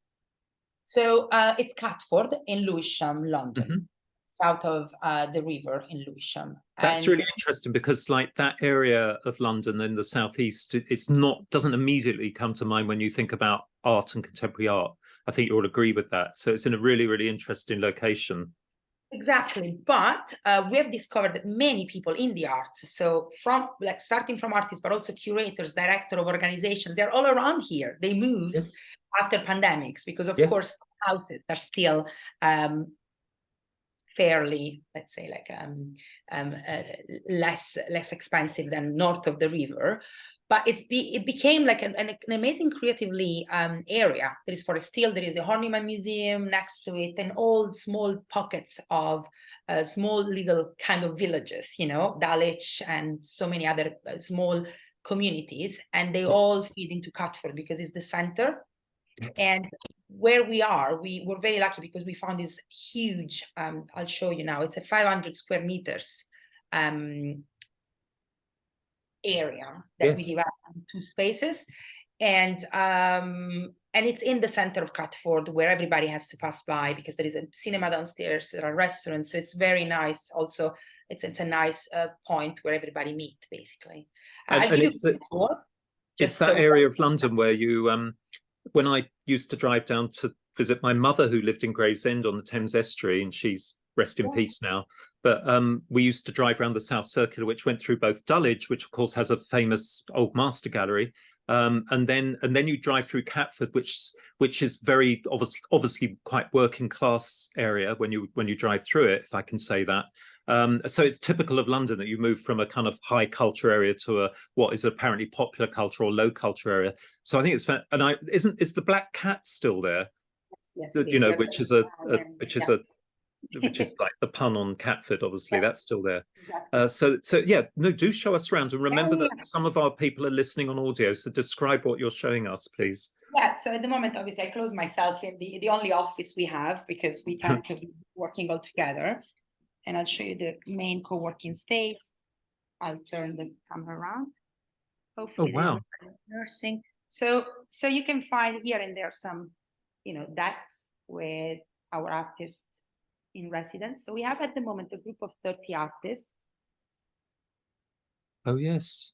So it's Catford in Lewisham, London, south of the river in Lewisham. That's really interesting, because like that area of London in the southeast, doesn't immediately come to mind when you think about art and contemporary art. I think you all agree with that. So it's in a really, really interesting location. Exactly. But we have discovered that many people in the arts, so starting from artists, but also curators, director of organizations, they're all around here. They moved after pandemics because, of course, houses are still fairly, let's say, like less expensive than north of the river. But it became like an amazing creatively area. There is Forest Hill, there is the Guggenheim Museum next to it, and all small pockets of small little kind of villages, Dulwich and so many other small communities, and they all feed into Catford because it's the center. And where we are, we were very lucky because we found this huge, I'll show you now, it's a 500 square meters area that we divided into 2 spaces, and it's in the center of Catford, where everybody has to pass by because there is a cinema downstairs, there are restaurants, so it's very nice. Also, it's a nice point where everybody meet, basically. It's that area of London where you when I used to drive down to visit my mother, who lived in Gravesend on the Thames Estuary, and she's rest in peace now, but we used to drive around the South Circular, which went through both Dulwich, which of course has a famous old master gallery, and then you drive through Catford, which is very obviously quite working class area when you drive through it, if I can say that. So it's typical of London that you move from a kind of high culture area to what is apparently popular culture or low culture area. So I think it's fair. And is the Black Cat still there? Yes, which is like the pun on Catford, obviously. That's still there. So yeah, no, do show us around, and remember that some of our people are listening on audio, so describe what you're showing us, please. Yeah, so at the moment, obviously, I close myself in the only office we have because we tend to be working all together. And I'll show you the main co-working space. I'll turn the camera around. Hopefully, nursing. So you can find here and there some, desks with our artists in residence. So we have at the moment a group of 30 artists. Oh yes,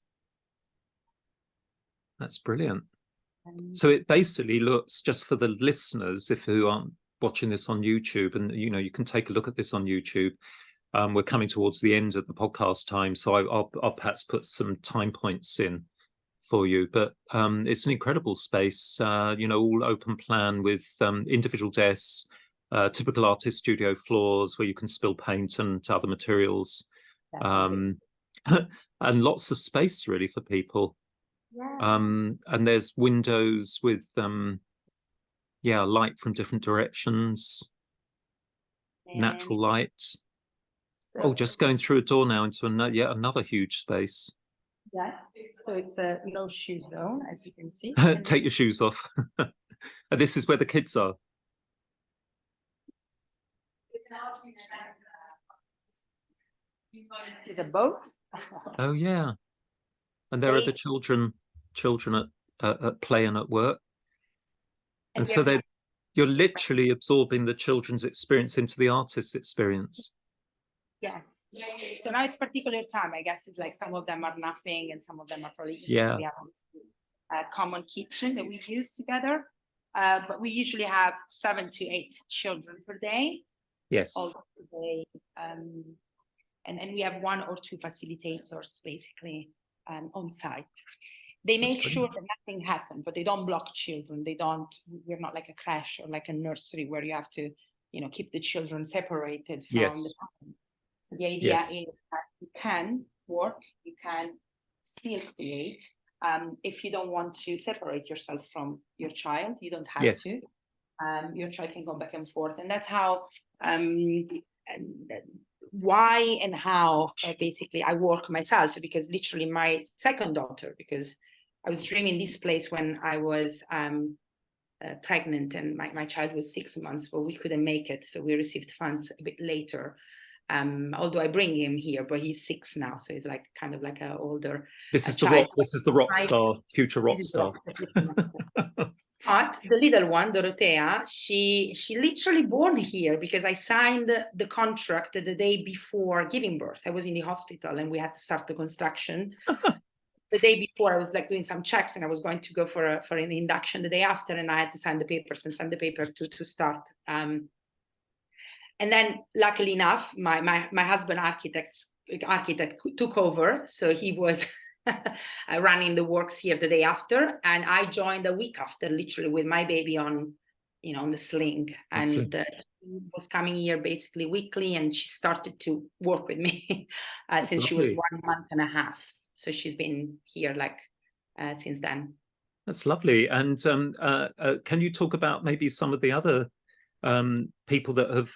that's brilliant. So it basically looks, just for the listeners, who aren't watching this on YouTube, and you can take a look at this on YouTube. We're coming towards the end of the podcast time, so I'll perhaps put some time points in for you. But it's an incredible space, all open plan with individual desks, typical artist studio floors where you can spill paint and other materials, and lots of space really for people. And there's windows with yeah, light from different directions, natural light. So, Oh, just going through a door now into yet another huge space. yes, so it's a no shoe zone, as you can see. Take your shoes off. And this is where the kids are. There's a boat. Oh yeah, and there are the children at play and at work, and so you're literally absorbing the children's experience into the artist's experience. Yes. So now it's particular time. I guess it's like some of them are napping and some of them are probably eating. Yeah. We have a common kitchen that we use together, but we usually have 7 to 8 children per day. Yes. All day, and we have 1 or 2 facilitators basically on site. They make sure that nothing happens, but they don't block children. We're not like a crash or like a nursery where you have to, keep the children separated from the parent. So the idea is that you can work, you can still create. If you don't want to separate yourself from your child, you don't have to. Your child can go back and forth. And that's how, why and how basically I work myself, because literally my second daughter, because I was dreaming this place when I was pregnant and my child was 6 months, but we couldn't make it. So we received funds a bit later. Although I bring him here, but he's 6 now, so he's like kind of like an older. This is the rock star, future rock star. But the little one, Dorothea, she literally born here because I signed the contract the day before giving birth. I was in the hospital and we had to start the construction. The day before, I was like doing some checks and I was going to go for an induction the day after, and I had to sign the papers and send the paper to start. And then, luckily enough, my husband, architect, took over. So he was running the works here the day after, and I joined a week after, literally with my baby on the sling. And he was coming here basically weekly, and she started to work with me since she was 1 month and a half. So she's been here since then. That's lovely. And can you talk about maybe some of the other people that have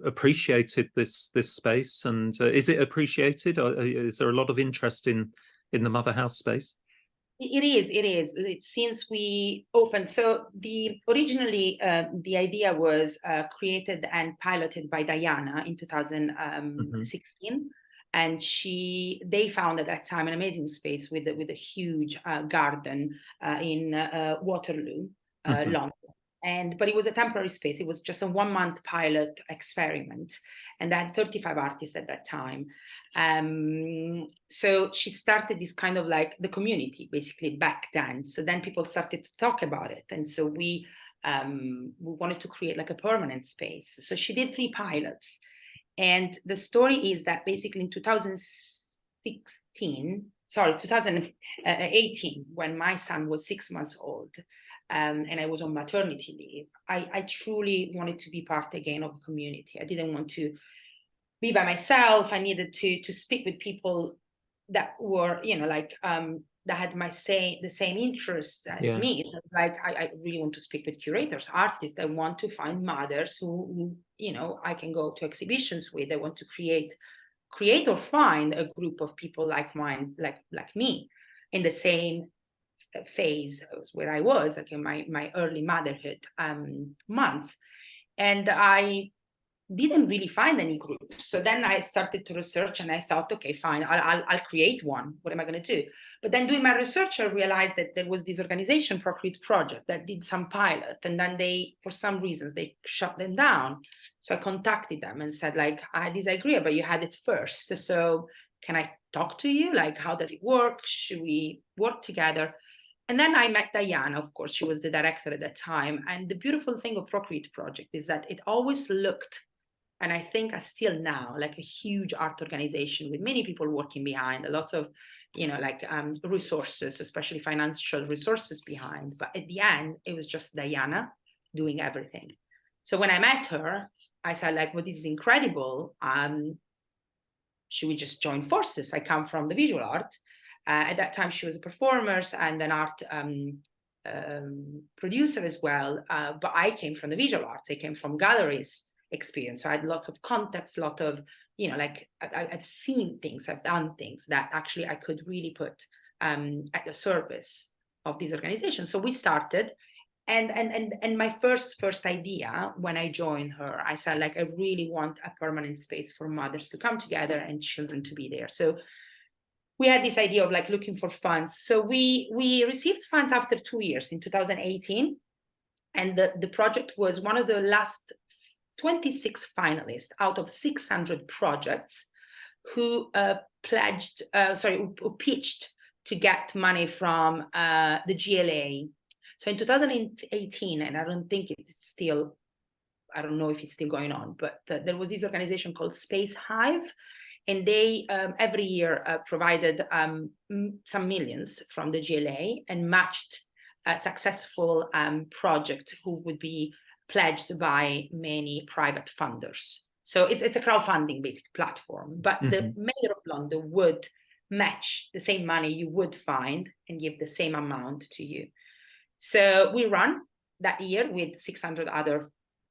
appreciated this space, and is it appreciated, or is there a lot of interest in the Mother House space? It is. Since we opened, so originally the idea was created and piloted by Diana in 2016. And they found at that time an amazing space with a huge garden in Waterloo, London. But it was a temporary space. It was just a 1-month pilot experiment, and I had 35 artists at that time. So she started this kind of like the community basically back then. So then people started to talk about it, and so we wanted to create like a permanent space. So she did 3 pilots. And the story is that basically in 2018, when my son was 6 months old, and I was on maternity leave, I truly wanted to be part again of a community. I didn't want to be by myself. I needed to speak with people that were, that had the same interests as me. So it's like, I really want to speak with curators, artists. I want to find mothers who I can go to exhibitions with. I want to create or find a group of people like mine, like me, in the same phase where I was, like in my early motherhood months. And I didn't really find any groups. So then I started to research, and I thought, okay, fine, I'll create one. What am I going to do? But then doing my research, I realized that there was this organization, Procreate Project, that did some pilot, and then for some reasons, they shut them down. So I contacted them and said, like, I had this idea, but you had it first. So can I talk to you? Like, how does it work? Should we work together? And then I met Diana, of course, she was the director at that time. And the beautiful thing of Procreate Project is that it always looked, and I think still now, like a huge art organization with many people working behind, lots of, resources, especially financial resources behind. But at the end, it was just Diana doing everything. So when I met her, I said, like, well, this is incredible. Should we just join forces? I come from the visual art. At that time, she was a performer and an art producer as well, but I came from the visual arts. I came from galleries experience. So I had lots of contacts, lot of, you know, like I've seen things, I've done things that actually I could really put at the service of this organization. So we started, and my first idea when I joined her, I said, like, I really want a permanent space for mothers to come together and children to be there. So we had this idea of like looking for funds. So we received funds after 2 years in 2018. And the project was one of the last 26 finalists out of 600 projects who who pitched to get money from the GLA. So in 2018, and I don't know if it's still going on, but there was this organization called Space Hive, and they every year provided some millions from the GLA and matched a successful project who would be pledged by many private funders. So it's a crowdfunding basic platform, but the mayor of London would match the same money you would find and give the same amount to you. So we ran that year with 600 other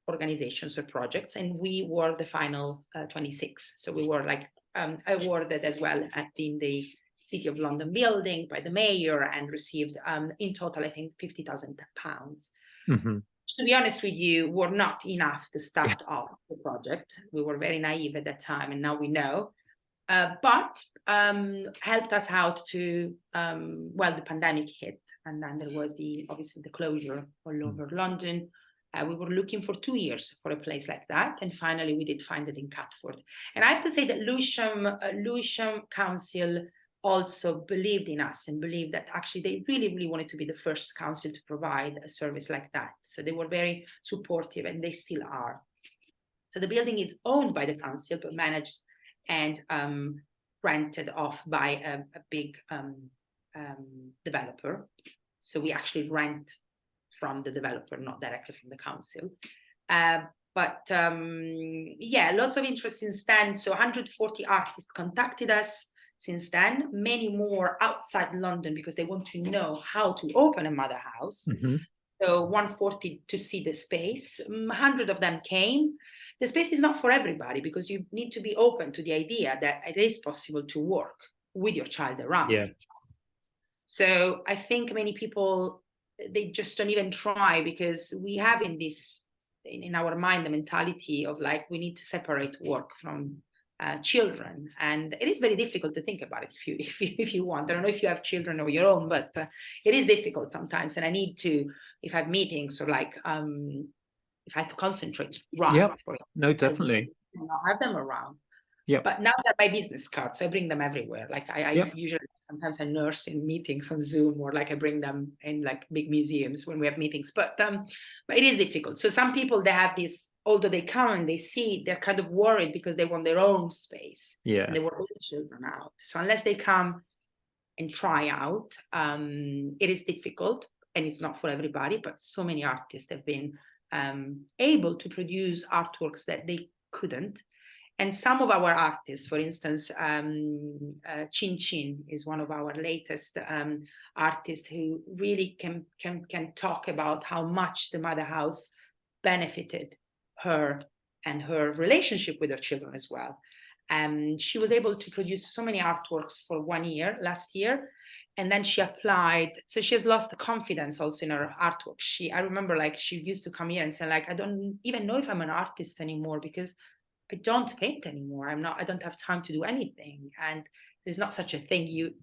organizations or projects, and we were the final 26. So we were like awarded as well in the City of London building by the mayor, and received in total, I think, £50,000. To be honest with you, were not enough to start off the project. We were very naive at that time, and now we know. But helped us out to, the pandemic hit, and then there was obviously the closure all over London. We were looking for 2 years for a place like that, and finally we did find it in Catford. And I have to say that Lewisham Council also believed in us and believed that actually they really, really wanted to be the first council to provide a service like that. So they were very supportive, and they still are. So the building is owned by the council, but managed and rented off by a big developer. So we actually rent from the developer, not directly from the council. Lots of interest since then. So 140 artists contacted us since then, many more outside London because they want to know how to open a mother house. So 140 to see the space, 100 of them came. The space is not for everybody because you need to be open to the idea that it is possible to work with your child around. Yeah. So I think many people, they just don't even try because we have in our mind the mentality of like, we need to separate work from children, and it is very difficult to think about it if you want. I don't know if you have children of your own, but it is difficult sometimes, and I need to, if I have meetings or like if I have to concentrate, no, definitely I have them around. Yeah. But now they're my business cards, so I bring them everywhere. Like I usually, sometimes I nurse in meetings on Zoom, or like I bring them in like big museums when we have meetings. But it is difficult. So some people, they have this, although they come and they see, they're kind of worried because they want their own space. Yeah. And they want all the children out. So unless they come and try out, it is difficult, and it's not for everybody. But so many artists have been able to produce artworks that they couldn't. And some of our artists, for instance, Chin Chin is one of our latest artists who really can talk about how much the mother house benefited her and her relationship with her children as well. She was able to produce so many artworks for 1 year, last year, and then she applied. So she has lost the confidence also in her artwork. I remember like she used to come here and say like, I don't even know if I'm an artist anymore because I don't paint anymore. I don't have time to do anything. And there's not such a thing. You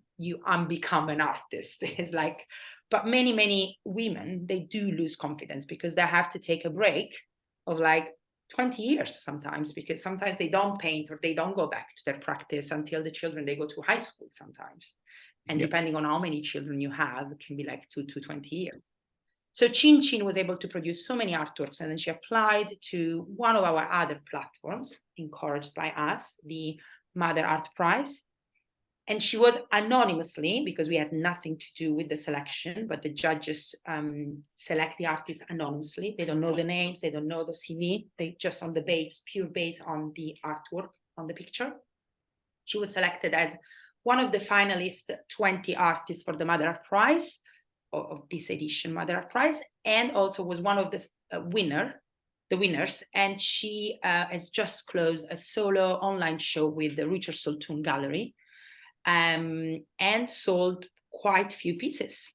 unbecome an artist. It's like, but many women, they do lose confidence because they have to take a break of like 20 years sometimes, because sometimes they don't paint or they don't go back to their practice until the children, they go to high school sometimes. And depending on how many children you have, it can be like 2 to 20 years. So Chin Chin was able to produce so many artworks, and then she applied to one of our other platforms, encouraged by us, the Mother Art Prize. And she was anonymously, because we had nothing to do with the selection, but the judges select the artists anonymously. They don't know the names, they don't know the CV, they just on the pure base on the artwork, on the picture. She was selected as one of the finalist 20 artists for the Mother Art Prize. of this edition Mother Art Prize, and also was one of the winners. And she has just closed a solo online show with the Richard Soltoon Gallery, and sold quite few pieces.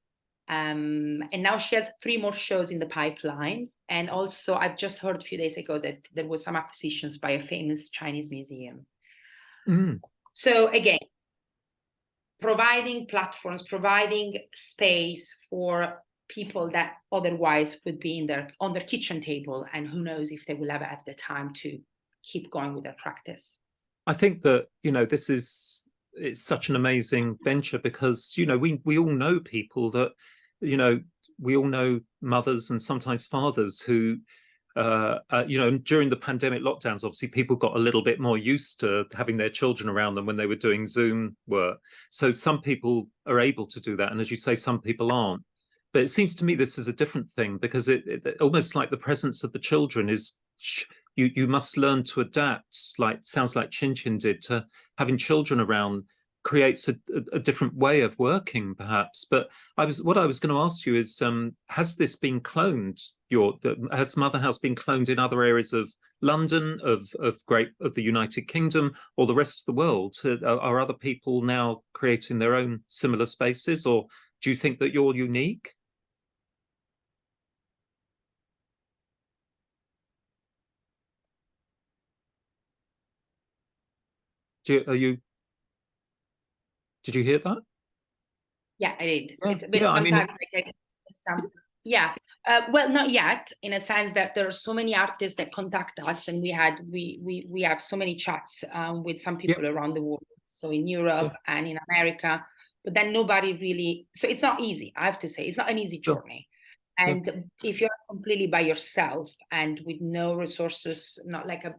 And now she has 3 more shows in the pipeline. And also, I've just heard a few days ago that there was some acquisitions by a famous Chinese museum. So again, providing platforms, providing space for people that otherwise would be on their kitchen table, and who knows if they will ever have the time to keep going with their practice. I think that, it's such an amazing venture, because, we all know people that, we all know mothers and sometimes fathers who, during the pandemic lockdowns, obviously people got a little bit more used to having their children around them when they were doing Zoom work. So some people are able to do that. And as you say, some people aren't. But it seems to me this is a different thing, because it almost like the presence of the children is, you must learn to adapt, sounds like Chin Chin did, to having children around creates a different way of working, perhaps. But what I was going to ask you is, has this been cloned? Has Mother House been cloned in other areas of London, of the United Kingdom, or the rest of the world? Are other people now creating their own similar spaces, or do you think that you're unique? Did you hear that? Yeah, I did. Yeah, Well, not yet, in a sense that there are so many artists that contact us, and we have so many chats with some people around the world, so in Europe and in America, but then nobody really. So it's not easy. I have to say, it's not an easy journey. And if you're completely by yourself and with no resources, not like a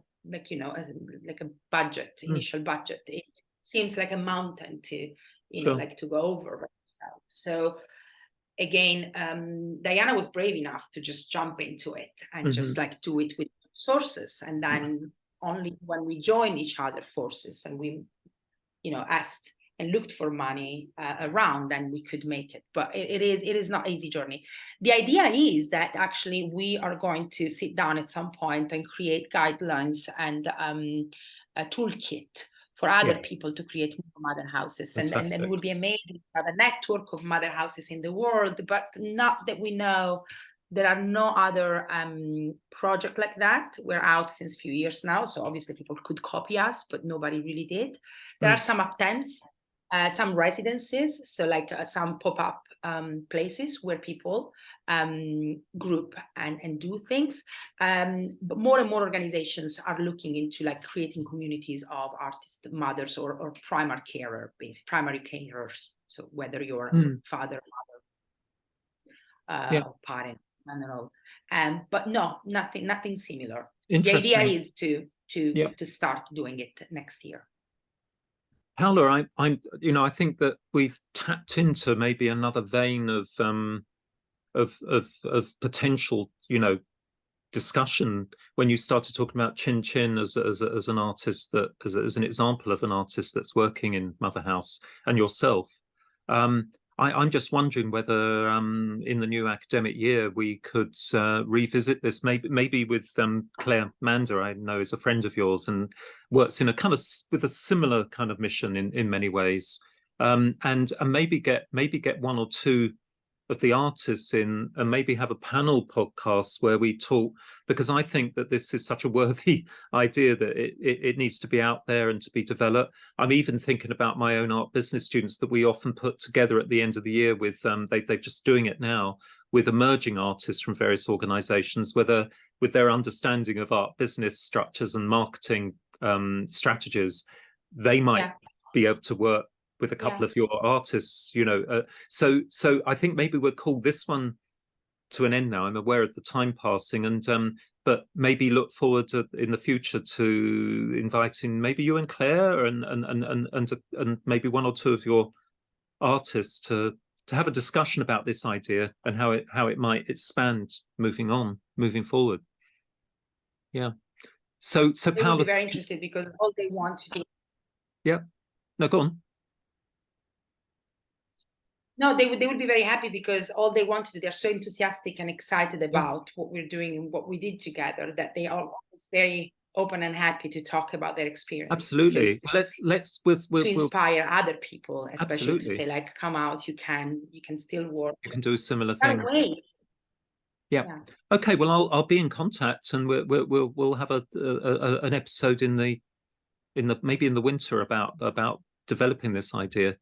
budget, initial budget, it seems like a mountain to to go over. So again, Diana was brave enough to just jump into it and just do it with sources. And then only when we joined each other forces and we, asked and looked for money around, then we could make it. But it is not an easy journey. The idea is that actually we are going to sit down at some point and create guidelines and a toolkit for other people to create more mother houses. And then it would be amazing to have a network of mother houses in the world, but not that we know. There are no other project like that. We're out since a few years now, so obviously people could copy us, but nobody really did. There are some attempts, some residences, so like some pop-up places where people group and do things. But more and more organizations are looking into creating communities of artist mothers or primary carers. So whether you're father, mother, parent, I don't know. But no, nothing similar. The idea is to start doing it next year. Paola, I think that we've tapped into maybe another vein of potential, discussion when you started talking about Chin Chin as an artist, that as an example of an artist that's working in Mother House, and yourself. I'm just wondering whether in the new academic year we could revisit this, maybe with Claire Mander, I know is a friend of yours and works in a kind of with a similar kind of mission in many ways, and maybe get one or two of the artists in, and maybe have a panel podcast where we talk, because I think that this is such a worthy idea that it needs to be out there and to be developed. I'm even thinking about my own art business students that we often put together at the end of the year with, they're just doing it now, with emerging artists from various organizations, whether with their understanding of art business structures and marketing strategies, they might be able to work with a couple of your artists, so I think maybe we'll call this one to an end now. I'm aware of the time passing, and but maybe look forward to in the future to inviting maybe you and Claire and maybe one or two of your artists to have a discussion about this idea and how it might expand moving forward. Yeah. So Paola, would be very interested, because all they want to do. Yeah. No, go on. No, they would be very happy, because all they want to do, they're so enthusiastic and excited about what we're doing and what we did together, that they are always very open and happy to talk about their experience. Absolutely. We'll to inspire other people, especially absolutely. to say, like, come out, you can still work. You can do similar That things. way. Yeah. Okay. Well, I'll be in contact, and we'll have an episode maybe in the winter about developing this idea.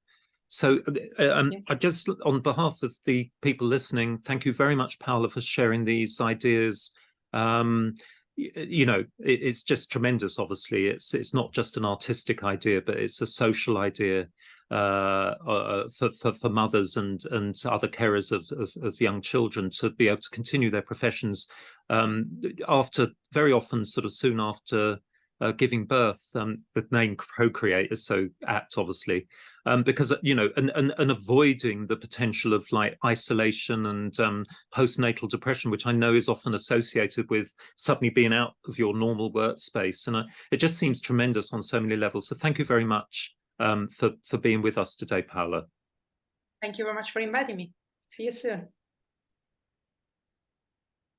So I just, on behalf of the people listening, thank you very much, Paola, for sharing these ideas. You know, it's just tremendous. Obviously, it's not just an artistic idea, but it's a social idea for mothers and other carers of young children to be able to continue their professions after, very often sort of soon after giving birth. The name Procreate is so apt, obviously, because, you know, and avoiding the potential of like isolation and postnatal depression, which I know is often associated with suddenly being out of your normal workspace. And it just seems tremendous on so many levels. So thank you very much for being with us today, Paola. Thank you very much for inviting me. See you soon.